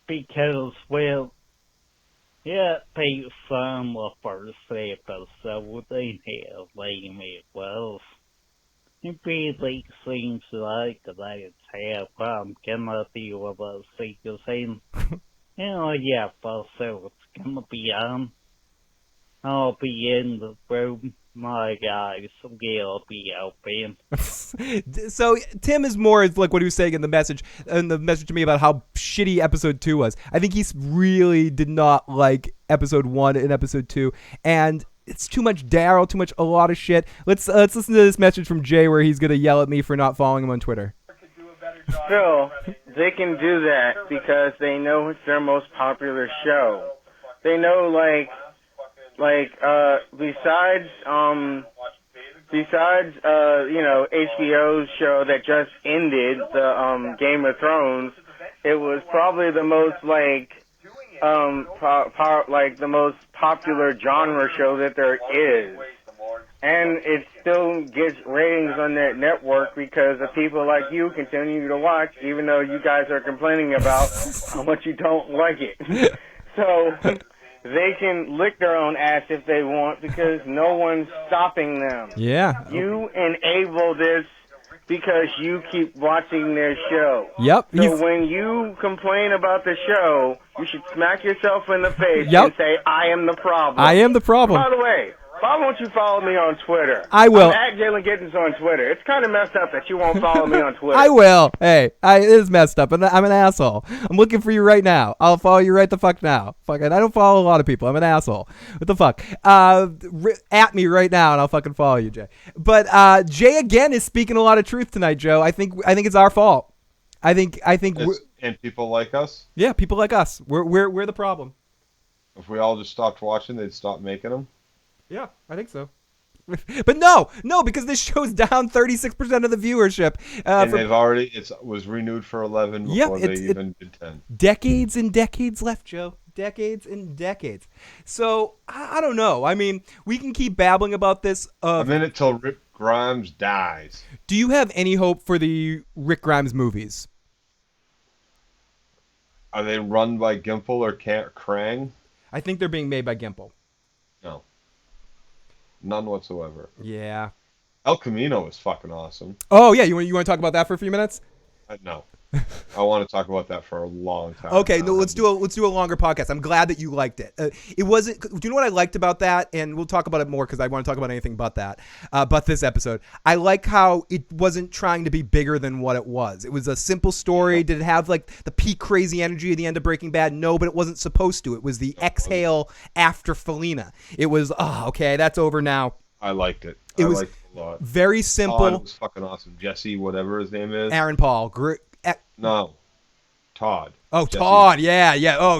Because, well, yeah, based on the first episode and how lame it was, it really seems like that's how I'm gonna deal with the season. Yeah, so it's gonna be on. I'll be in the room. My eyes will be open. So Tim is more like what he was saying in the message to me about how shitty episode 2 was. I think he really did not like episode 1 and episode 2, and it's too much Daryl, a lot of shit. Let's listen to this message from Jay where he's gonna yell at me for not following him on Twitter. Phil, they can do that because they know it's their most popular show. They know, besides HBO's show that just ended, the Game of Thrones, it was probably the most the most popular genre show that there is. And it still gets ratings on that network because the people like you continue to watch, even though you guys are complaining about how much you don't like it. So they can lick their own ass if they want because no one's stopping them. Yeah. You enable this because you keep watching their show. Yep. So when you complain about the show, you should smack yourself in the face Yep. and say, I am the problem. I am the problem. By the way, why won't you follow me on Twitter? I will. I'm at Jalen Gittens on Twitter. It's kind of messed up that you won't follow me on Twitter. I will. Hey, it is messed up, and I'm an asshole. I'm looking for you right now. I'll follow you right the fuck now. Fucking, I don't follow a lot of people. I'm an asshole. What the fuck? At me right now, and I'll fucking follow you, Jay. But Jay again is speaking a lot of truth tonight, Joe. I think it's our fault. I think And people like us? yeah, people like us. We're the problem. If we all just stopped watching, they'd stop making them? Yeah, I think so. But no, because this show's down 36% of the viewership. And they've already, it was renewed for 11 before they even did 10. Decades and decades left, Joe. Decades and decades. So, I don't know. I mean, we can keep babbling about this. A minute till Rick Grimes dies. Do you have any hope for the Rick Grimes movies? Are they run by Gimple or Krang? I think they're being made by Gimple. No. None whatsoever. Yeah. El Camino is fucking awesome. Oh, yeah. You want to talk about that for a few minutes? No. I want to talk about that for a long time. Okay, no, let's do a longer podcast. I'm glad that you liked it. It wasn't. Do you know what I liked about that? And we'll talk about it more because I want to talk about anything but that. But this episode, I like how it wasn't trying to be bigger than what it was. It was a simple story. Did it have like the peak crazy energy at the end of Breaking Bad? No, but it wasn't supposed to. It was the exhale after Felina. It was okay. That's over now. I liked it. It was liked it a lot. very simple. It was fucking awesome. Jesse, whatever his name is. Aaron Paul. No. Todd. Oh, Jesse. Todd. Yeah. Oh,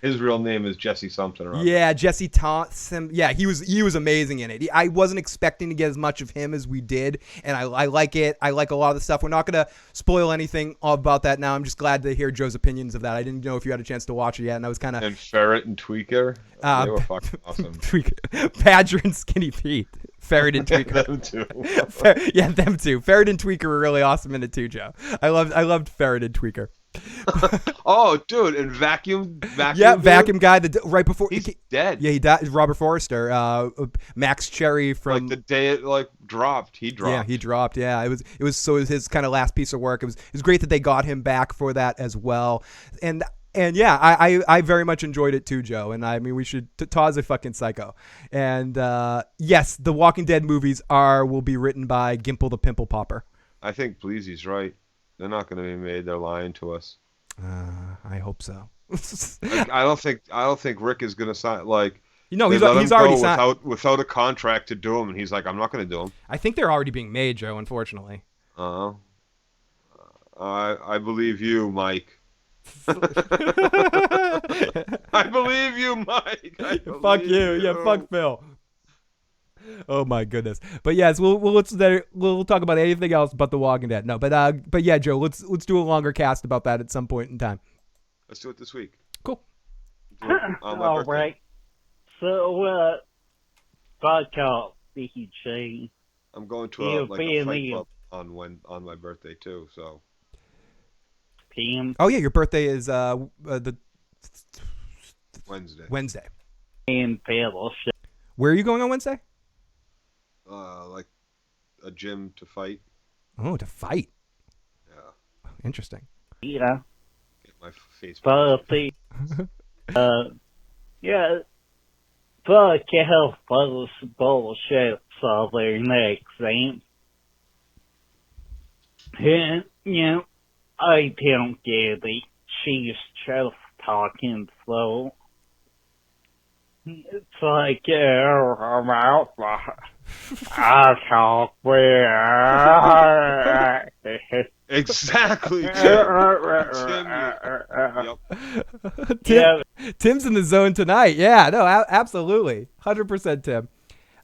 His real name is Jesse something. Or other. Yeah, Jesse Thompson. Yeah, he was amazing in it. I wasn't expecting to get as much of him as we did, and I like it. I like a lot of the stuff. We're not gonna spoil anything about that now. I'm just glad to hear Joe's opinions of that. I didn't know if you had a chance to watch it yet, and I was kind of. And Ferret and Tweaker, they were fucking awesome. Badger and Skinny Pete. Ferret and Tweaker. Them too. Yeah, them too. Ferret and Tweaker were really awesome in it too, Joe. I loved Ferret and Tweaker. Oh, dude, and vacuum. Yeah, vacuum guy. Right before he's dead. Yeah, he died. Robert Forrester, Max Cherry from like the day it dropped. He dropped. Yeah, he dropped. Yeah, it was his kind of last piece of work. It was great that they got him back for that as well. And yeah, I very much enjoyed it too, Joe. And I mean, we should. Todd's a fucking psycho. And yes, the Walking Dead movies will be written by Gimple the Pimple Popper. I think Bleezy's right. They're not going to be made. They're lying to us. I hope so. I don't think Rick is going to sign. He's already signed without a contract to do them, and he's like, I'm not going to do them. I think they're already being made, Joe. Unfortunately. I believe you, Mike. I believe you, Mike. Fuck you. Yeah, fuck Phil. Oh my goodness. But yes, we'll talk about anything else but The Walking Dead. No, but yeah, Joe, let's do a longer cast about that at some point in time. Let's do it this week. Cool. All right. So, fuck off, BJ. I'm going to a fight club on my birthday too. So. Oh yeah, your birthday is the Wednesday. And fellowship. Where are you going on Wednesday? Like a gym to fight. Oh, to fight. Yeah. Interesting. Yeah. Get my face. Yeah. Fuck hell, those bullshit all their next, ain't. Yeah. I don't get it. She's just talking slow. It's like, I'm out. I talk with. Exactly, Tim. Tim's in the zone tonight. Yeah, no, absolutely. 100% Tim.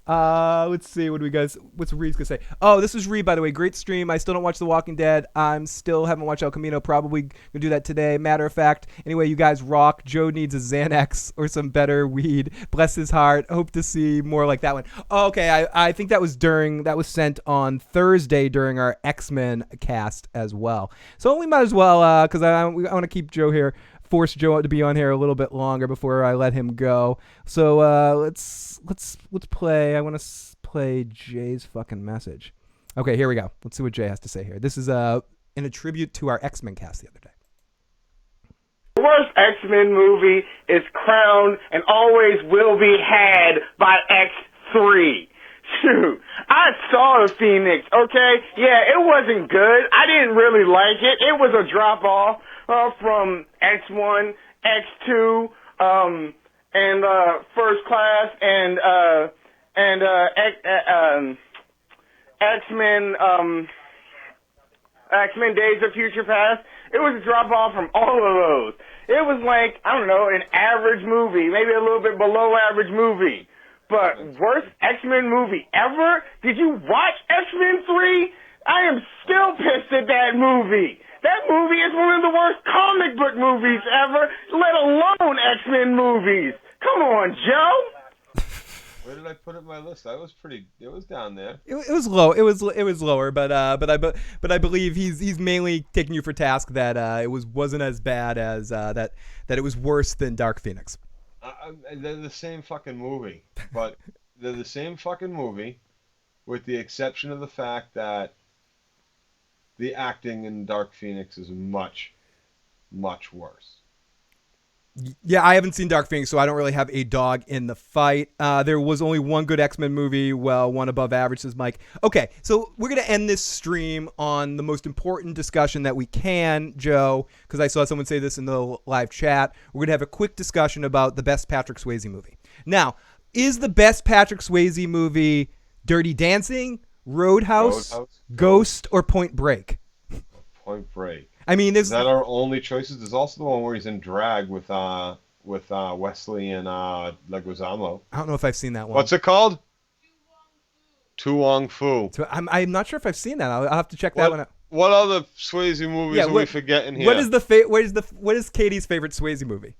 Let's see what's Reed's gonna say. Oh, this is Reed, by the way. Great stream. I still don't watch The Walking Dead. I'm still haven't watched El Camino. Probably gonna do that today. Matter of fact. Anyway, you guys rock. Joe needs a Xanax or some better weed. Bless his heart. Hope to see more like that one. Oh, okay. I think that was sent on Thursday during our X-Men cast as well. So we might as well, because I want to keep Joe here. Force Joe to be on here a little bit longer before I let him go. So let's play. I want to play Jay's fucking message. Okay, here we go. Let's see what Jay has to say here. This is in a tribute to our X-Men cast the other day. The worst X-Men movie is crowned and always will be had by X3. Shoot, I saw the Phoenix, okay? Yeah, it wasn't good. I didn't really like it. It was a drop-off from X1, X2, and First Class, and X-Men Days of Future Past. It was a drop-off from all of those. It was like, I don't know, an average movie, maybe a little bit below average movie. But worst X-Men movie ever? Did you watch X-Men 3? I am still pissed at that movie. That movie is one of the worst comic book movies ever, let alone X-Men movies. Come on, Joe. Where did I put it in my list? It was down there. It was low. It was lower, but I believe he's mainly taking you for task that it wasn't as bad as that it was worse than Dark Phoenix. They're the same fucking movie, but they're the same fucking movie, with the exception of the fact that the acting in Dark Phoenix is much, much worse. Yeah, I haven't seen Dark Phoenix, so I don't really have a dog in the fight. There was only one good X-Men movie, well, one above average, says Mike. Okay, so we're going to end this stream on the most important discussion that we can, Joe, because I saw someone say this in the live chat. We're going to have a quick discussion about the best Patrick Swayze movie. Now, is the best Patrick Swayze movie Dirty Dancing, Roadhouse, Ghost, or Point Break? Point Break. I mean, Is there's that our only choices? There's also the one where he's in drag with Wesley and Leguizamo. I don't know if I've seen that one. What's it called? Tu Wong Fu. So I'm not sure if I've seen that. I'll have to check that one out. What other Swayze movies are we forgetting here? What is Katie's favorite Swayze movie?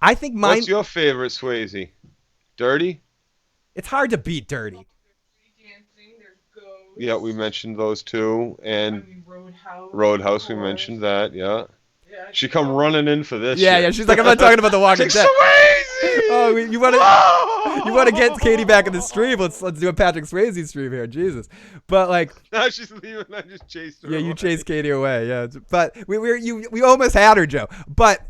I think mine. What's your favorite Swayze? Dirty? It's hard to beat Dirty. Yeah, we mentioned those two, and Roadhouse. We mentioned that. Yeah. She come running in for this. Yeah, shit. yeah. She's like, I'm not talking about The Walking It's Dead. Swayze! Oh, you want to get Katie back in the stream? Let's do a Patrick Swayze stream here. Jesus, but like. Now she's leaving. I just chased her. Yeah, you away. chased Katie away. Yeah, but we almost had her, Joe. But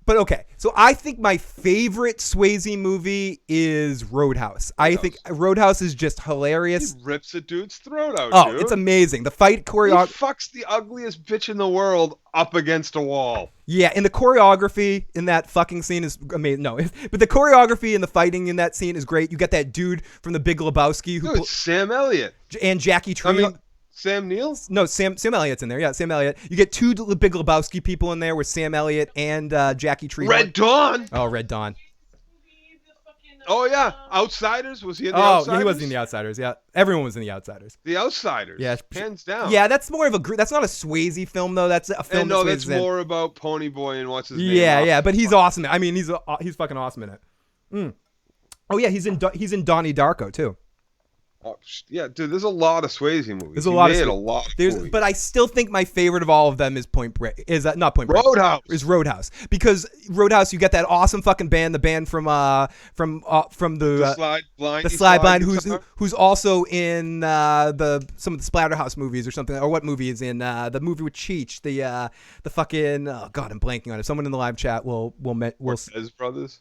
okay. So I think my favorite Swayze movie is Roadhouse. I think Roadhouse is just hilarious. He rips a dude's throat out. Oh, dude. it's amazing. The fight He choreography. fucks the ugliest bitch in the world up against a wall. Yeah, and the choreography in that fucking scene is amazing. No, but the choreography and the fighting in that scene is great. You got that dude from The Big Lebowski Dude, Sam Elliott. and Jackie Tree. I mean, Sam Neill? No, Sam Elliott's in there. Yeah, Sam Elliott. You get two Big Lebowski people in there with Sam Elliott and Jackie Tree. Red Dawn. Oh, Red Dawn. Oh yeah, Outsiders. Was he in the Outsiders? Oh, he was in The Outsiders. Yeah, everyone was in The Outsiders. The Outsiders. Yeah, hands down. Yeah, that's more of a. That's not a Swayze film though. That's a film. And no, that's Swayze's in. more about Ponyboy and what's his name. Yeah, yeah, but he's awesome. I mean, he's fucking awesome in it. Oh yeah, he's in Donnie Darko too. Oh, yeah, dude, there's a lot of Swayze movies. There's a lot made of a lot of movies. But I still think my favorite of all of them is Point Break. Not Point Break? Roadhouse. Is Roadhouse, because Roadhouse, you get that awesome fucking band, the band from the Slide Blind. the Slide Blind, who's also in some of the Splatterhouse movies or something. Or what movie is in the movie with Cheech? The fucking God, I'm blanking on it. Someone in the live chat will Cortez Brothers.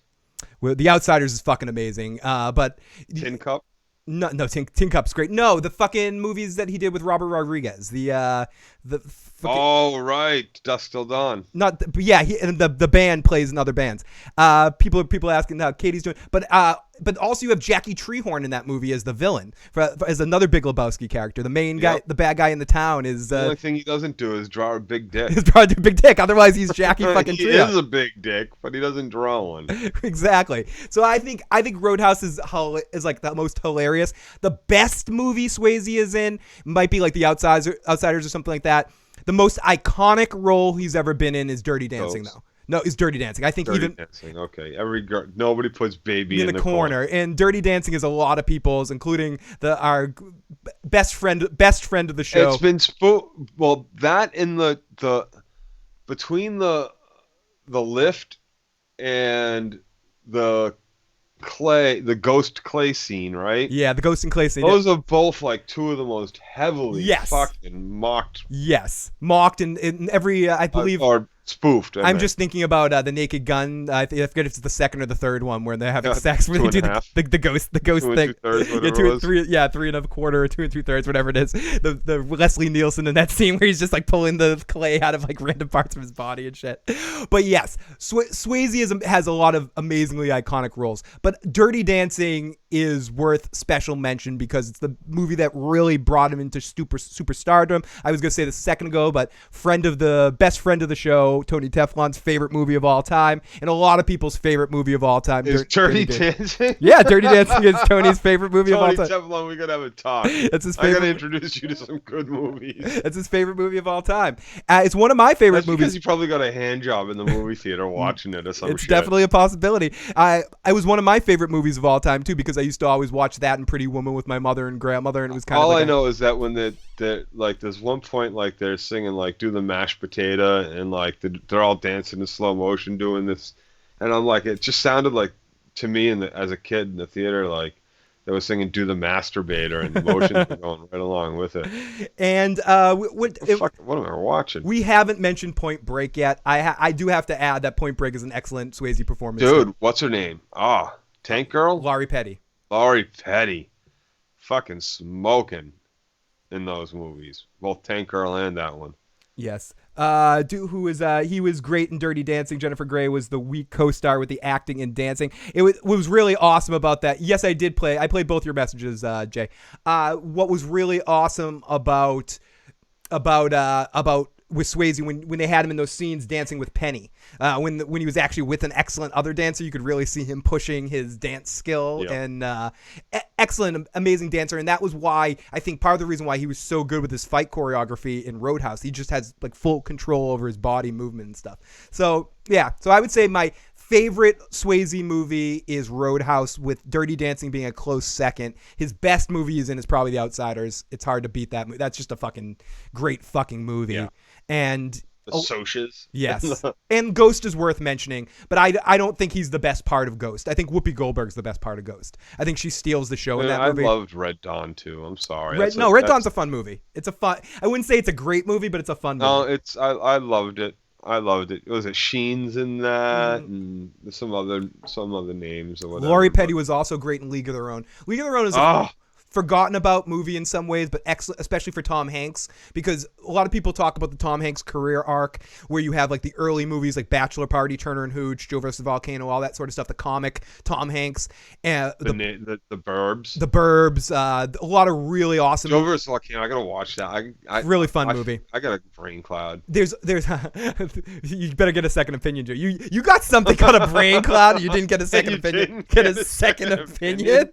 The Outsiders is fucking amazing. But Tin Cup. No, Tin Cup's great. No, the fucking movies that he did with Robert Rodriguez. The fucking, Oh right, Dusk Till Dawn. but yeah, and the band plays in other bands. People asking how Katie's doing, but also you have Jackie Treehorn in that movie as the villain, as another Big Lebowski character. The main guy, the bad guy in the town, is the only thing he doesn't do is draw a big dick. is draw a big dick. Otherwise, he's Jackie fucking He Treehorn. is a big dick, but he doesn't draw one. Exactly. So I think Roadhouse is like the most hilarious. The best movie Swayze is in might be like The Outsiders or something like that. The most iconic role he's ever been in is Dirty Dancing, though. No, it's Dirty Dancing. I think Dirty even Dancing. Okay, every girl, nobody puts baby in the corner. And Dirty Dancing is a lot of people's, including our best friend of the show. It's been well, that in the between the lift and the ghost clay scene, right? Yeah, the Ghost and Clay scene. Those are both like two of the most heavily Yes. fucking mocked. Yes, mocked in every I believe. Or spoofed. I'm just thinking about the Naked Gun. I forget if it's the second or the third one where they're having Yeah, sex. Where they do 2.5. the ghost Two and thing. 2/3, whatever Yeah, it was. 3 1/4 or 2 2/3, whatever it is. The Leslie Nielsen in that scene where he's just like pulling the clay out of like random parts of his body and shit. But yes, Swayze has a lot of amazingly iconic roles. But Dirty Dancing is worth special mention because it's the movie that really brought him into superstardom. I was gonna say this a second ago, but best friend of the show, Tony Teflon's favorite movie of all time, and a lot of people's favorite movie of all time. Is Dirty Dancing? Yeah, Dirty Dancing is Tony's favorite movie of all Tony time. Teflon, we gotta have a talk. That's his I favorite. gotta introduce you to some good movies. That's his favorite movie of all time. It's one of my favorite That's because movies. you probably got a hand job in the movie theater watching it or some It's shit. definitely a possibility. I was one of my favorite movies of all time too because I used to always watch that and Pretty Woman with my mother and grandmother, and it was kind All of like I know is that when they're like, there's one point like they're singing like "Do the Mashed Potato" and like they're all dancing in slow motion doing this, and I'm like, it just sounded like to me as a kid in the theater like they were singing "Do the Masturbator" and the motions were going right along with it. And What am I watching? we haven't mentioned Point Break yet. I do have to add that Point Break is an excellent Swayze performance. Dude, what's her name? Tank Girl? Laurie Petty. Laurie Petty. Fucking smoking in those movies. Both Tank Girl and that one. Yes. He was great in Dirty Dancing. Jennifer Grey was the weak co-star with the acting and dancing. It was really awesome about that. Yes, I played both your messages, Jay. What was really awesome about with Swayze when they had him in those scenes dancing with Penny. When he was actually with an excellent other dancer, you could really see him pushing his dance skill and excellent, amazing dancer. And that was why I think part of the reason why he was so good with his fight choreography in Roadhouse. He just has like full control over his body movement and stuff. So yeah, so I would say my favorite Swayze movie is Roadhouse, with Dirty Dancing being a close second. His best movie he's in is probably The Outsiders. It's hard to beat that movie. That's just a fucking great fucking movie. Yeah. And Socias. Yes. And Ghost is worth mentioning, but I don't think he's the best part of Ghost. I think Whoopi Goldberg's the best part of Ghost. I think she steals the show in that movie. I loved Red Dawn too. I'm sorry. Red Dawn's a fun movie. It's a fun. I wouldn't say it's a great movie, but it's a fun movie. No, I loved it. I loved it. Was it Sheen's in that, and some other names or whatever. Lori Petty was also great in League of Their Own. League of Their Own is a forgotten about movie in some ways, but excellent, especially for Tom Hanks, because a lot of people talk about the Tom Hanks career arc where you have like the early movies like Bachelor Party, Turner and Hooch, Joe vs. Volcano, all that sort of stuff. The comic Tom Hanks, and the Burbs, a lot of really awesome. Joe vs. Volcano, I gotta watch that. Really fun movie. I got a brain cloud. There's you better get a second opinion, Joe. You got something called a brain cloud. And you didn't get a second opinion. Get a second opinion.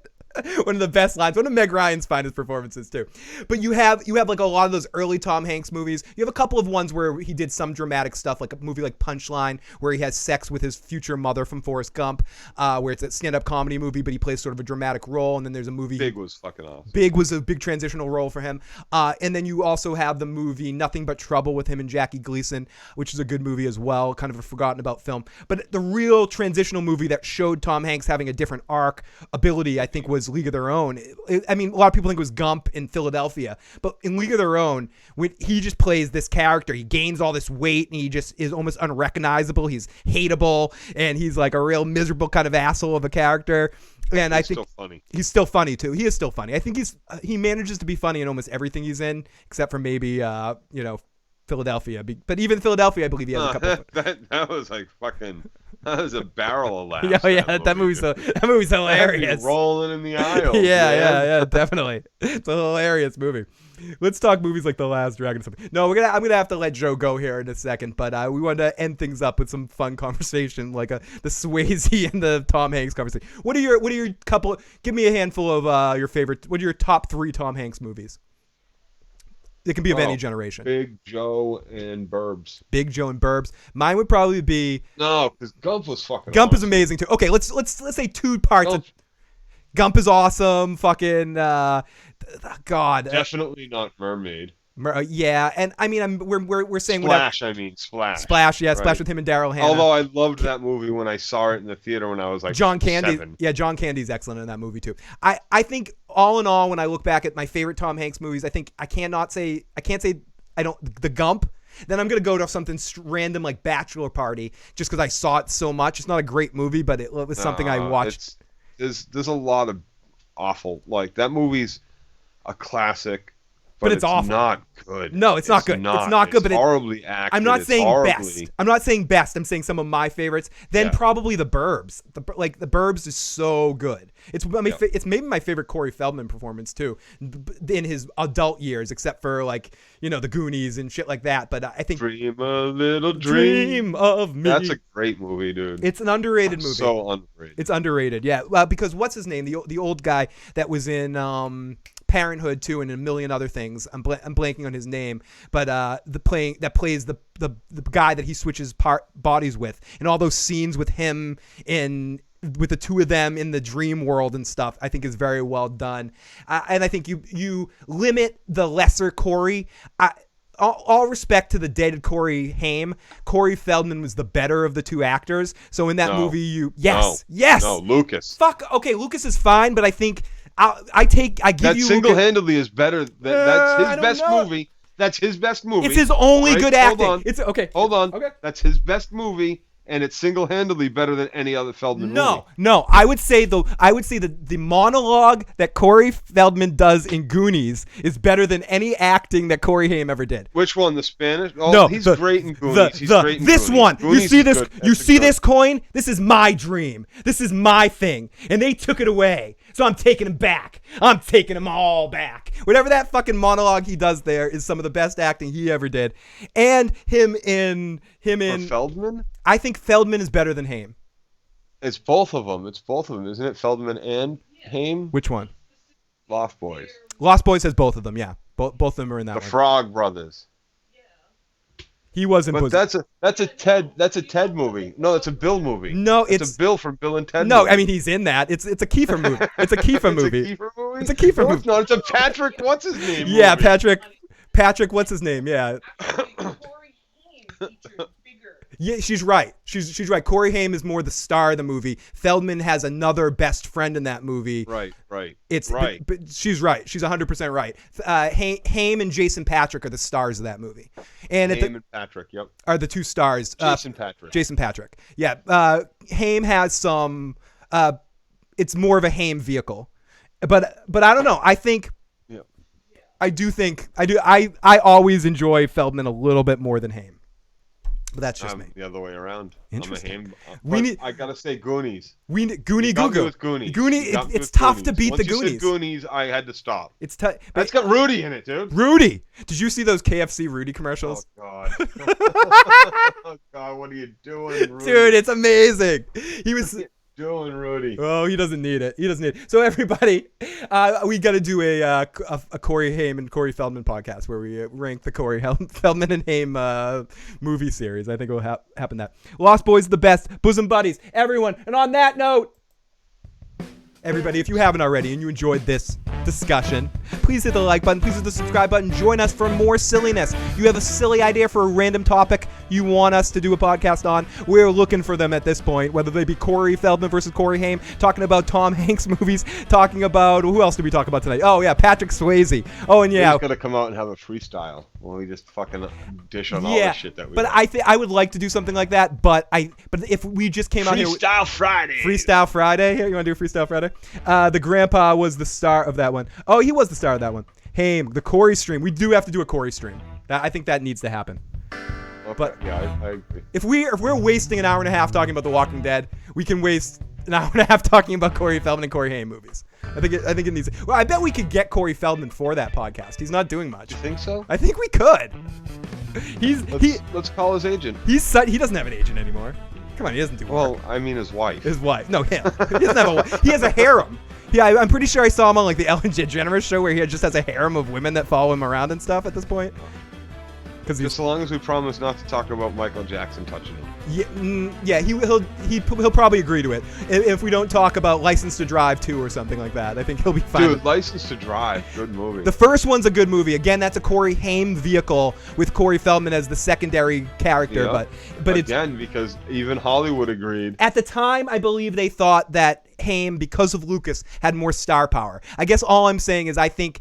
One of the best lines, one of Meg Ryan's finest performances too. But you have like a lot of those early Tom Hanks movies. You have a couple of ones where he did some dramatic stuff, like a movie like Punchline, where he has sex with his future mother from Forrest Gump, where it's a stand-up comedy movie, but he plays sort of a dramatic role. And then there's a movie. Big was fucking awesome. Big was a big transitional role for him. And then you also have the movie Nothing But Trouble with him and Jackie Gleason, which is a good movie as well, kind of a forgotten about film. But the real transitional movie that showed Tom Hanks having a different arc ability, I think, was League of Their Own. I mean, a lot of people think it was Gump in Philadelphia, but in League of Their Own, when he just plays this character, he gains all this weight and he just is almost unrecognizable. He's hateable and he's like a real miserable kind of asshole of a character. And I think he's still funny too. He is still funny. I think he manages to be funny in almost everything he's in, except for maybe Philadelphia. But even Philadelphia, I believe he has a couple. That was like fucking. That was a barrel of laughs. That movie's hilarious. Rolling in the aisle. Yeah, definitely. It's a hilarious movie. Let's talk movies like The Last Dragon or something. No, I'm gonna have to let Joe go here in a second, but we wanted to end things up with some fun conversation, like the Swayze and the Tom Hanks conversation. What are your couple? Give me a handful of your favorite. What are your top 3 Tom Hanks movies? It can be of any generation. Big Joe and Burbs. Big Joe and Burbs. Mine would probably be no, because Gump was fucking. Gump awesome. is amazing too. Okay, let's say 2 parts. Gump is awesome. Fucking God. Definitely not Mermaid. Yeah, and I mean, we're saying Splash. Splash. Yeah, Splash with him and Daryl Hannah. Although I loved that movie when I saw it in the theater when I was like John Candy. 7. Yeah, John Candy's excellent in that movie too. I think all in all, when I look back at my favorite Tom Hanks movies, I think I can't say the Gump. Then I'm gonna go to something random like Bachelor Party, just because I saw it so much. It's not a great movie, but it was something I watched. There's a lot of awful, like that movie's a classic. But it's awful. Not good. No, it's not good. It's not good. But it's horribly acted. I'm not saying best. I'm not saying best. I'm saying some of my favorites. Then probably The Burbs. The Burbs is so good. It's it's maybe my favorite Corey Feldman performance too, in his adult years, except for the Goonies and shit like that. But I think Dream a Little Dream of Me. That's a great movie, dude. It's an underrated movie. So underrated. It's underrated. Yeah. Well, because what's his name? The old guy that was in Parenthood too, and a million other things. I'm blanking on his name, but the plays the guy that he switches bodies with, and all those scenes with him with the 2 of them in the dream world and stuff, I think is very well done. And I think you limit the lesser Corey. All respect to the dated Corey Haim. Corey Feldman was the better of the 2 actors. So in that movie, yes. No, Lucas. Fuck. Okay, Lucas is fine, but I think. I give that you single-handedly is better. That's his best movie. That's his best movie. It's his only good acting. Hold on. It's okay. Hold on. Okay. That's his best movie, and it's single-handedly better than any other Feldman movie. No. I would say the monologue that Corey Feldman does in Goonies is better than any acting that Corey Haim ever did. Which one? The Spanish? Oh, No, he's great in Goonies. He's great in this Goonies. one. Goonies You see is this? good. You That's see good. this coin? This is my dream. This is my thing, and they took it away. So I'm taking him back. I'm taking him all back. Whatever that fucking monologue he does there is some of the best acting he ever did, and him in For Feldman? I think Feldman is better than Haim. It's both of them. Isn't it? Feldman and Haim? Which one? Lost Boys. Lost Boys has both of them. Yeah, both of them are in that The one. Frog Brothers. He was in. But Pussy. that's a Ted movie. No, it's a Bill movie. No, it's a Bill from Bill and Ted. No, movie. I mean he's in that. It's a Kiefer movie. It's a Kiefer movie. It's a Kiefer movie. It's a Kiefer no, movie. It's not. It's a Patrick. What's his name? Yeah, movie. Patrick. What's his name? Yeah. Yeah, she's right. She's right. Corey Haim is more the star of the movie. Feldman has another best friend in that movie. Right. It's right. But she's right. She's 100% right. Haim and Jason Patrick are the stars of that movie. And Haim and Patrick. Yep. are the two stars. Jason Patrick. Yeah. Haim has some. It's more of a Haim vehicle, but I don't know. I think. Yeah. I do. I always enjoy Feldman a little bit more than Haim. But that's just me. The other way around. Interesting. I gotta say Goonies. Goonie Got me Goo with Goonies. Goonie. You got me It's with tough Goonies. to beat Once the you Goonies. said Goonies, I had to stop. It's tough. That's got Rudy in it, dude. Rudy. Did you see those KFC Rudy commercials? Oh God. Oh God, what are you doing, Rudy? Dude, it's amazing. He was. Doing Rudy. Oh, he doesn't need it. So everybody, we got to do a Corey Haim and Corey Feldman podcast where we rank the Corey Feldman and Haim movie series. I think it will happen that. Lost Boys the best. Bosom buddies. Everyone. And on that note, everybody, if you haven't already and you enjoyed this discussion, please hit the like button. Please hit the subscribe button. Join us for more silliness. You have a silly idea for a random topic you want us to do a podcast on, we're looking for them at this point, whether they be Corey Feldman versus Corey Haim, talking about Tom Hanks movies, talking about, who else did we talk about tonight? Oh, yeah, Patrick Swayze. Oh, and yeah. He's going to come out and have a freestyle when we just fucking dish on all the shit that we but do. I would like to do something like that, but if we just came out here... Freestyle Friday. Freestyle Friday? Here, you want to do a Freestyle Friday? The grandpa was the star of that one. Oh, he was the star of that one. Haim, the Corey stream. We do have to do a Corey stream. I think that needs to happen. Okay. But yeah, I agree. If we're wasting an hour and a half talking about The Walking Dead, we can waste an hour and a half talking about Corey Feldman and Corey Haim movies. I think it needs. Well, I bet we could get Corey Feldman for that podcast. He's not doing much. You think so? I think we could. Let's call his agent. He doesn't have an agent anymore. Come on, he doesn't do work. Well, I mean his wife. His wife. No, him. He doesn't have a wife. He has a harem. Yeah, I'm pretty sure I saw him on like the Ellen DeGeneres show where he just has a harem of women that follow him around and stuff at this point. Just as long as we promise not to talk about Michael Jackson touching him. Yeah, he'll probably agree to it if we don't talk about License to Drive 2 or something like that. I think he'll be fine. Dude, License to Drive, good movie. The first one's a good movie. Again, that's a Corey Haim vehicle with Corey Feldman as the secondary character. Yeah. But again, because even Hollywood agreed. At the time, I believe they thought that Haim, because of Lucas, had more star power. I guess all I'm saying is I think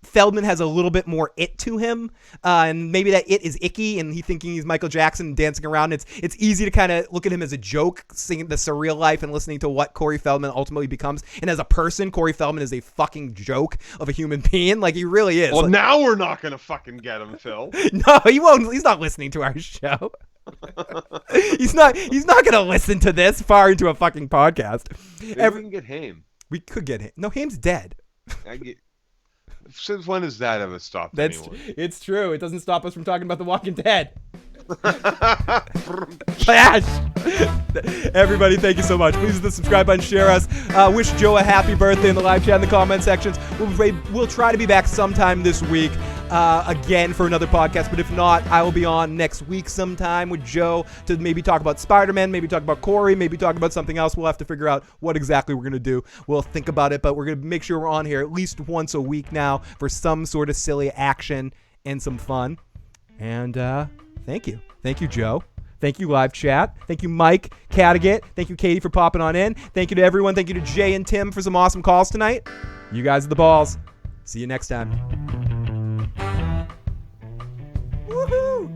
Feldman has a little bit more it to him, and maybe that it is icky, and he thinking he's Michael Jackson and dancing around. It's easy to kind of look at him as a joke, seeing the surreal life and listening to what Corey Feldman ultimately becomes. And as a person, Corey Feldman is a fucking joke of a human being. Like, he really is. Well, now we're not gonna fucking get him, Phil. No, he won't. He's not listening to our show. He's not gonna listen to this far into a fucking podcast. Maybe we can get Haim. We could get him. No, Haim's dead. Since when has that ever stopped anyone? It's true. It doesn't stop us from talking about The Walking Dead. Flash! Everybody, thank you so much. Please hit the subscribe button, share us. Wish Joe a happy birthday in the live chat in the comment sections. We'll try to be back sometime this week again for another podcast, but if not, I will be on next week sometime with Joe to maybe talk about Spider-Man, maybe talk about Corey, maybe talk about something else. We'll have to figure out what exactly we're going to do. We'll think about it, but we're going to make sure we're on here at least once a week now for some sort of silly action and some fun. And thank you. Thank you, Joe. Thank you, live chat. Thank you, Mike Cattigat. Thank you, Katie, for popping on in. Thank you to everyone. Thank you to Jay and Tim for some awesome calls tonight. You guys are the balls. See you next time. Woohoo!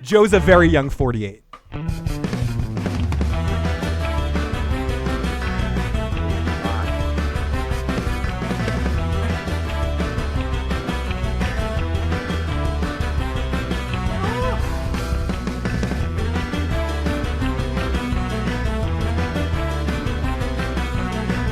Joe's a very young 48.